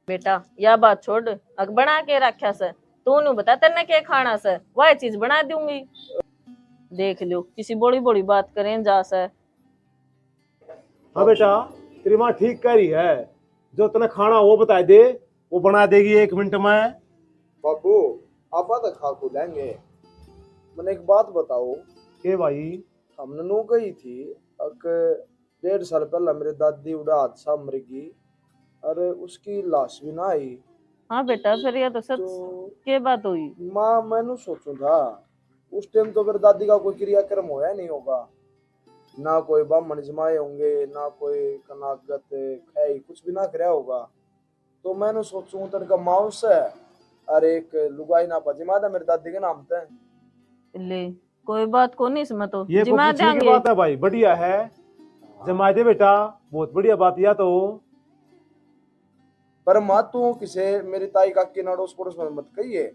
बेटा यह बात छोड़ अग बना के रखा से तू नु बता तेने क्या खाना से वह चीज बना दूंगी देख लो किसी बड़ी बड़ी बात करें जा से हाँ बेटा तेरी माँ ठीक कह रही है जो तने खाना वो बता दे वो बना देगी 1 मिनट में बाबू आप तो खा को लेंगे मैंने एक बात बताओ के भाई हमने नो गई थी अक 1.5 साल पहले मेरी दादी उड़ा हादसा मर गई और उसकी लाश भी ना आई हाँ बेटा फिर यह तो सच तो के बात हुई माँ मैंने सोचू था उस टाइम तो फिर दादी का कोई क्रियाक्रम होया नहीं होगा ना कोई ब्राह्मण जमाए होंगे ना कोई कनागत खाई कुछ भी ना कराया होगा तो मैंने सोचू तनका माउस है और एक लुगाई ना पजिमा था मेरी दादी के नाम पे ले कोई बात को नहीं इसमें तो ये जिमा पूछने की देंगे बात है भाई बढ़िया है जमा दे बेटा बहुत बढ़िया बात या तो पर माँ तू किसे मेरी ताई काकी नाड़ोस पड़ोस में मत कहिए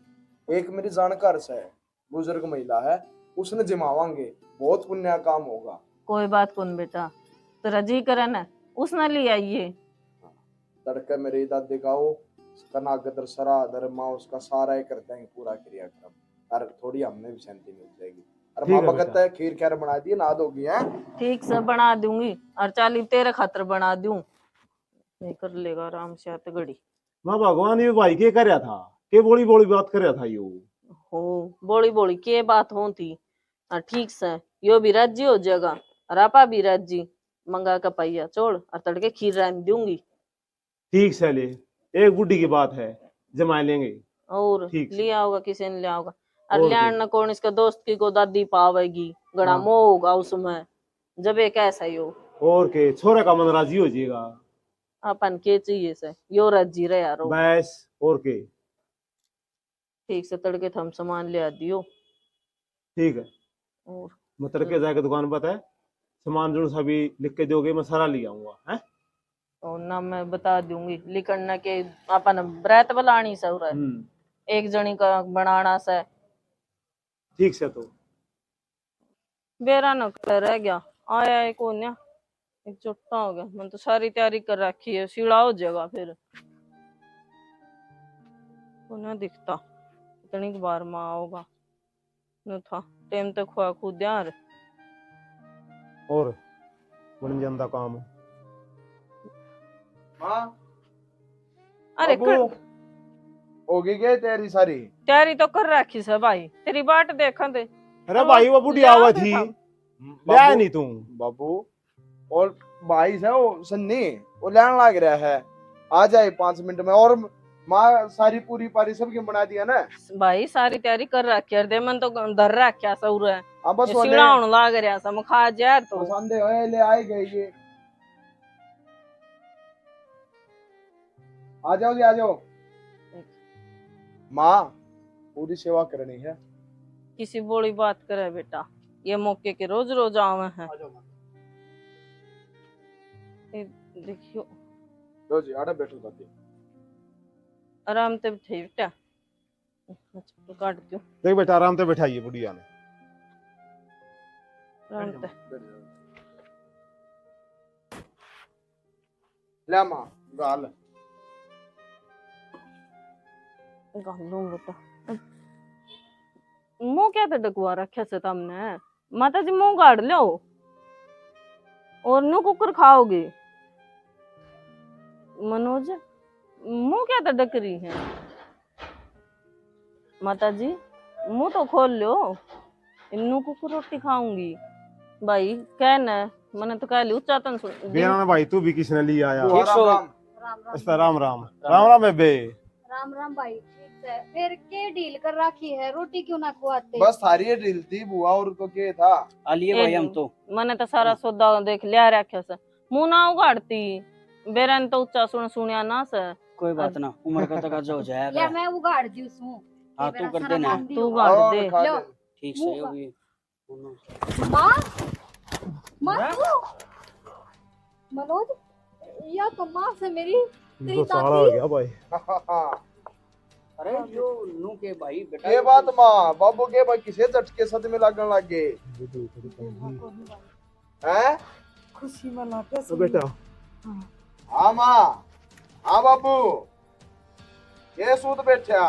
एक मेरी जानकार से बुजुर्ग महिला है उसने जिमावांगे बहुत पुण्य काम होगा कोई बात कौन बेटा तेरा जी करे ना उसने ले आइए तड़के मेरी दादी का वो कनागदर सराधर माँ उसका सारा ही कर देंगे पूरा क्रियाक्रम और थोड़ी हमने भी शांति मिल जाएगी और ठीक माँ है बकत है खीर खैर बना दी ना दोगी है ठीक से बना दूंगी और 40 तेरे खातर बना दूं नहीं कर लेगा आराम से आते घड़ी माँ भगवान ये भाई के कर रहा था के बोली बोली बात कर रहा था यो हो बोली बोली के बात हो थी और ठीक से यो भी राज्य हो जाएगा और आपा भी राज्य मंगा का पाइया चोड़ और तड़के खीर रान दूंगी ठीक से ले एक बुढ़ी की बात है जमा लेंगे और ठीक से। ले आओगा किसी ने ले आओगा और और क्या? लियान न कौन इसका दोस्त की को दादी पावेगी गड़ा हाँ। मोह होगा उसमें जब एक ऐसा ही हो और के छोरा का मन राजी हो जाएगा अपन के चाहिए से यो राज्य रहे यारो बस और के ठीक से तड़के थम सामान ले आ दियो ठीक है और मैं तड़के जाके दुकान पर है सामान जो सभी लिख के दोगे मैं सारा ले आऊंगा है और ना मैं बता दूंगी लिखना के अपन ब्रैत बलानी से हो रहा है एक जनी का बनाना से ठीक से तो बेरा न रह गया आया एक कोन्या एक चुट्टा हो गया मैंने तो सारी तैयारी कर रखी है सीढ़ा हो जाएगा फिर कोन्या दिखता इतनी बार माँ होगा न था टाइम तक खुआ खुद यार और बन ਜਾਂਦਾ काम माँ अरे बाबू, होगी क्या तेरी सारी तैयारी तो कर रखी से भाई तेरी बाट देखा दे अरे भाई वो बुढ़ी आवा थी ले आया नहीं तू बाबू और भाई से वो सन्नी वो लेने लग रहा है आ जाए 5 मिनट में और माँ सारी पूरी पारी सबकी बना दिया ना भाई सारी तैयारी कर रखी है दे मन तो धर रखा सौर है अब बस सीढ़ा होने लाग रहा सा खा जा तो संडे होए ले आए गए ये आ जाओ जी आ जाओ माँ पूरी सेवा करनी है किसी बड़ी बात करे बेटा ये मौके के रोज रोज आवे हैं ये देखियो लो जी आड़े बैठो दादी आराम से बैठे बेटा। अच्छा, तो काट दो देख बेटा आराम से बैठाइए बुढ़िया ने। आराम से। ले माँ गाल गालूं बेटा। मुंह क्या तो डकवा रखे से तुमने। माता जी मुंह गाड़ लो और नु कुकर खाओगे। मनोज मुंह क्या तो डक रही है। माता जी मुंह तो खोल लो। इन्नू कुकर रोटी खाऊंगी भाई कहना। मैंने तो कह ली उच्चातन सुन। बेरा भाई तू भी किसने लिया आया। ठीक सो राम राम अच्छा राम राम राम राम बेबे। राम राम भाई ठीक है। फिर के डील कर रखी है, रोटी क्यों ना खुआते? बस सारी ढील थी बुआ और तो के था आलिए भाई हम तो मैंने तो सारा सौदा देख लिया रखा से। मुंह ना उगाड़ती बेरा ने तो उच्चा सुन सुनिया ना से। कोई बात ना, उम्र का तकाजा हो या जाएगा। मैं उगाड़ दी उसू। हाँ, तू कर देना। तू उगाड़ दे। खा लो। ले। ठीक से होगी। माँ माँ तू मनोज या तो माँ से मेरी तेरी तो सारा दादी हो गया भाई। अरे जो नू के भाई बेटा ये बात माँ बाबू के भाई किसे झटके सद में लगन लग गए हैं? खुशी मनाते तो बेटा हाँ माँ हाँ बाबू ये सूत बैठा।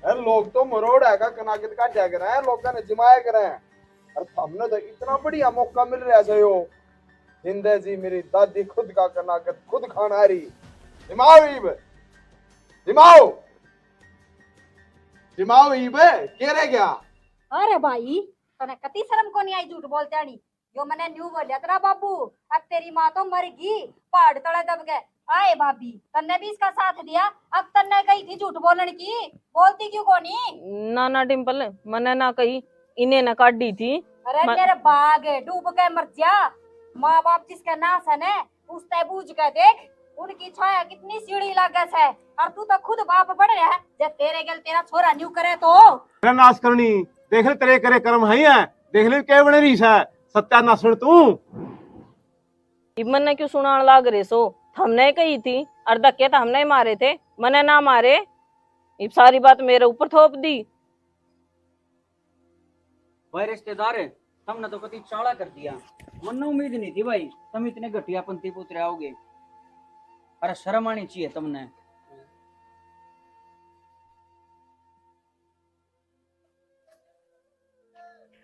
अरे लोग तो मरोड़ है का कनाकित का जग रहे हैं, लोगों ने जिमाया करे हैं। अरे हमने तो इतना बढ़िया मौका मिल रहा है यो। हिंदे जी मेरी दादी खुद का कनाकित खुद खाना रही। दिमाग ईब दिमाग दिमाग ईब के रह गया। अरे भाई तने कति शर्म को नहीं आई झूठ बोलते आनी। जो मैंने न्यू बोलिया तेरा बाबू अब तेरी माँ तो मर गई, पहाड़ तले दब गए। आए भाभी तन्ने भी इसका साथ दिया। अब तन्ने कही थी झूठ बोलने की, बोलती क्यों कोनी? ना ना डिम्पल मैंने ना कही, इन्हें ना काटी थी। अरे तेरे बाग डूब के मर जा। माँ बाप जिसका नाश है ने उसते बूझ के देख उनकी छाया कितनी सीढ़ी लागस है। और तू तो खुद बाप बढ़ रहा है। जब तेरे गल तेरा छोरा न्यू करे तो तेरा नाश करनी देख ले तेरे करे कर्म है देख ले क्या बने रही है सत्यानाश तू। मैंने क्यों सुनान लाग रहे सो। हमने कही थी और धक्के तो हमने ही मारे थे, मैंने ना मारे। ये सारी बात मेरे ऊपर थोप दी। भाई रिश्तेदार है तुमने तो कति चाला कर दिया। मन उम्मीद नहीं थी भाई तुम इतने घटिया पंथी पुत्र आओगे। अरे शर्म आनी चाहिए तुमने।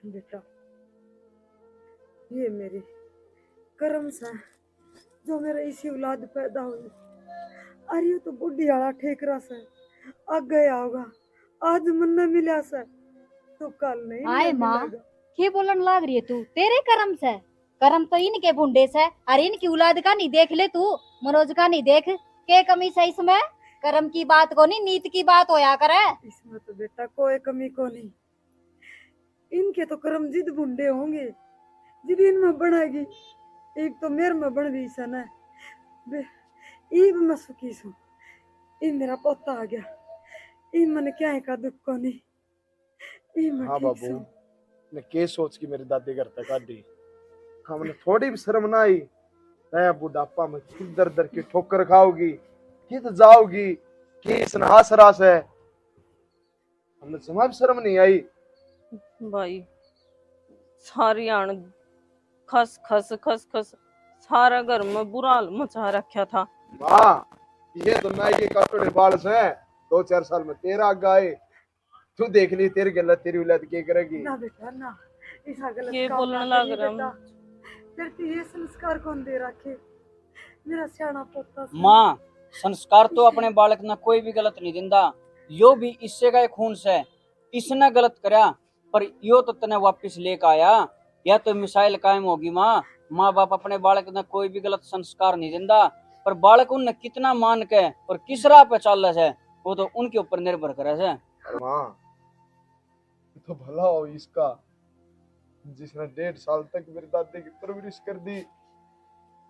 बेटा ये मेरी कर्म से जो मेरा इसी औलाद पैदा हुई। अरे ये तो बुढ़ी वाला ठेकरा से अब गया होगा। आज मन न मिला से तो कल नहीं आए माँ मिलेगा। के बोलन लाग रही है तू? तेरे कर्म से कर्म तो इनके बुंडे से। अरे इनकी औलाद का नहीं देख ले तू, मनोज का नहीं देख। के कमी से इसमें? कर्म की बात को नहीं नीत की बात होया करे। इसमें तो बेटा कोई कमी को नहीं। इनके तो कर्म जिद बुंडे होंगे जिद इनमें बढ़ेगी। एक तो मेरे में बढ़ रही सन है। ईब मैं सुखी सू। ई मेरा पोता आ गया। ई मन क्या है का दुख को नहीं। ई मैं हाँ ठीक बाबू सू। ने के सोच की मेरी दादी घर तक आडी। हमने थोड़ी भी शर्म ना आई। नया बुढ़ापा में किस दर दर की ठोकर खाओगी किस जाओगी किस हासरास है। हमने जमा भी शर्म नहीं आई। भाई सारी आन खस खस खस खस सारा घर में बुरा हाल मचा रखा था। माँ ये तो ना ये कटोरे बाल से 2-4 साल में तेरा गाय तू देख ली तेरी गलत तेरी औलाद क्या करेगी। ना बेटा ना ऐसा गलत ये काम बोलने ना लग करिए रहा बेटा। तेरे को ये संस्कार कौन दे रखे? मेरा सियाना पोता सा। माँ संस्कार तो अपने बालक ना कोई भी गलत नहीं दिंदा। यो भी इससे का खून से इसने गलत करा पर यो तो तने वापिस लेकर आया। या तो मिसाइल कायम होगी माँ। माँ बाप अपने बालक ने कोई भी गलत संस्कार नहीं दिंदा पर बालक उन्हें कितना मान के और किस राह पे चल रहा है वो तो उनके ऊपर निर्भर करे है। माँ तो भला हो इसका जिसने 1.5 साल तक मेरी दादी की परवरिश कर दी।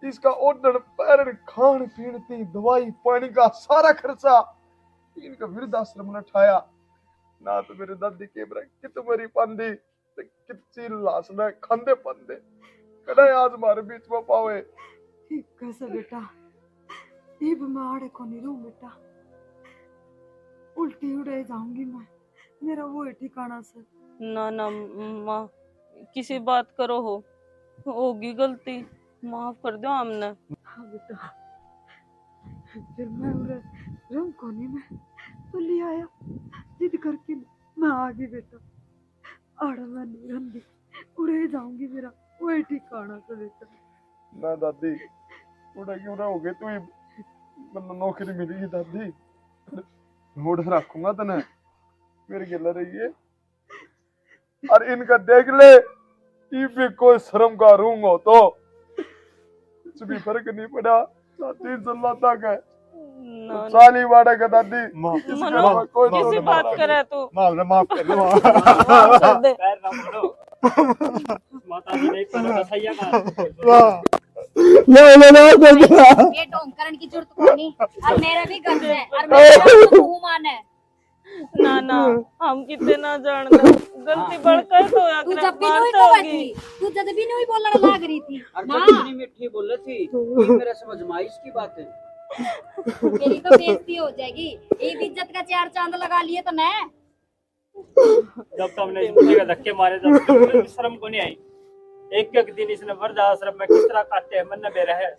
इसका ओढ़न पैरण खान पीन की दवाई पानी का सारा खर्चा इनका वृद्धाश्रम ने उठाया। ना तो मेरी दादी के कित मरी पांदी कित लाश ने खांदे पांदे कड़े आज हमारे बीच में पावे। कैसे बेटा ईब मैं आड़े को नहीं रहूं बेटा। उल्टी उड़े जाऊंगी मैं, मेरा वो है ठिकाना से। ना ना माँ, किसी बात करो होगी गलती, माफ कर दो हमने। हाँ बेटा, फिर मैं उरे रंग कोनी में तो ले आया, जिद करके मैं आ गई बेटा। आड़ा मैं नहीं रंदी, उड़े जाऊंगी, मेरा वो है ठिकाना से बेटा। ना दादी, उड़ा क्यों ना हो गए तू ही, मतलब नौकरी मिलेगी दादी, होड़ रखूंगा तने, मेरे गिला रही है। और इनका देख ले, ये भी कोई शर्म का रूम हो तो कुछ भी फर्क नहीं पड़ा। 300 तक है, ना साली बाड़ा का दादी। मनो, कोई किसी बात करे तू माफ कर दो। माफ कर दे। पैर ना पड़ो, माता जी ने एक तरह का सैया कहा। ये ढोंग की जरूरत को नहीं, और मेरा भी घर है, और मेरा तो मुंह मान है। ना ना, हम कितने ना जानते, गलती बढ़कर तो या तू कर जब भी नहीं मानते बोला होगी। थी, तू जब भी नहीं बोलने लग रही थी और ना, जब इतनी मीठी बोल रही थी, ये मेरा समझ में आई इसकी बात है। तेरी तो बेइज्जती हो जाएगी। एक इज्जत का 4 चांद लगा लिए तो मैं। जब तो हमने इस बुढ़े का धक्के मारे, जब तो शर्म को नहीं आई। एक एक दिन इसने वृद्धाश्रम में किस तरह काटे हैं, मन न बेरा है।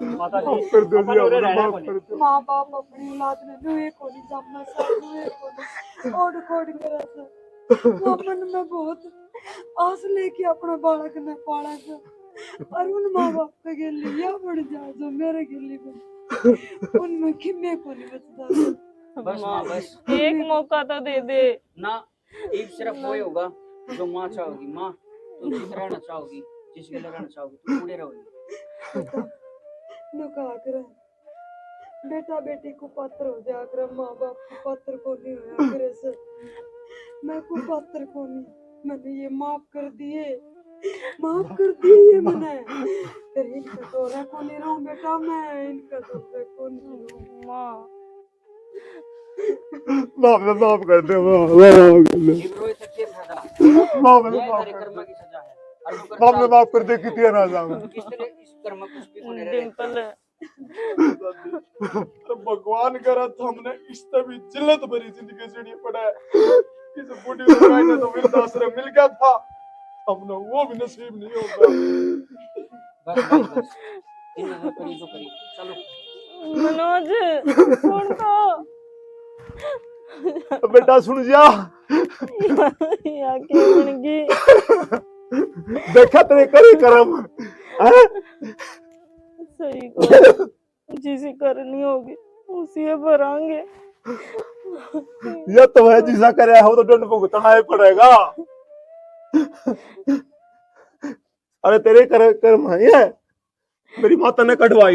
माता जी अपन उरे रहना को नहीं। माँ बाप अपनी औलाद ने नुए को नहीं जमना सा, नुए को नहीं ओढ़ कोड़ करा सा। वो मन में बहुत आस लेके अपना बालक ने पाला सा, और उन माँ बाप के गेली या बढ़ जा जो मेरे गेली बन, उनमें किन्ने को नहीं बचता। बस माँ बस, एक मौका तो दे दे ना एक सिर्फ वही होगा जो माँ चाहोगी। माँ तुम जिस रहना चाहोगी, जिस गले रहना चाहोगी, तुम पूरे रहोगी। नुका कर बेटा बेटी को पात्र हो जा कर, माँ बाप को पात्र को नहीं होया करे से। मैं को पात्र को नहीं, मैंने ये माफ कर दिए मैंने। फिर इनका तोरा को नहीं रहूं बेटा, मैं इनका तोरा को नहीं रहूं। माँ। माफ कर दो। जीव रोए तक के फायदा, ये तेरे कर्म की सजा है। और वो कर्म आपने माफ कर दे, कितने ना जाऊं। किस तरह इस कर्म कुछ भी होने रहे। डिम्पल, तो भगवान करा था हमने इस तभी जिल्लत भरी जिंदगी जीनी पड़ा है। इस बूढ़ी लड़ाई ने तो वृद्धाश्रम मिल गया था, हमने वो भी नसीब नहीं होगा। बस इन करी जो करी, चलो। मनोज सुन तो। बेटा सुन जा, या क्या बन गई। देखा तेरे करे कर्म हैं? सही को जिसे करनी होगी उसी भरांगे। ये तो है, जिसा करे हो तो दंड भुगतना ही पड़ेगा। अरे तेरे कर्म है ये, मेरी माता ने कटवाई।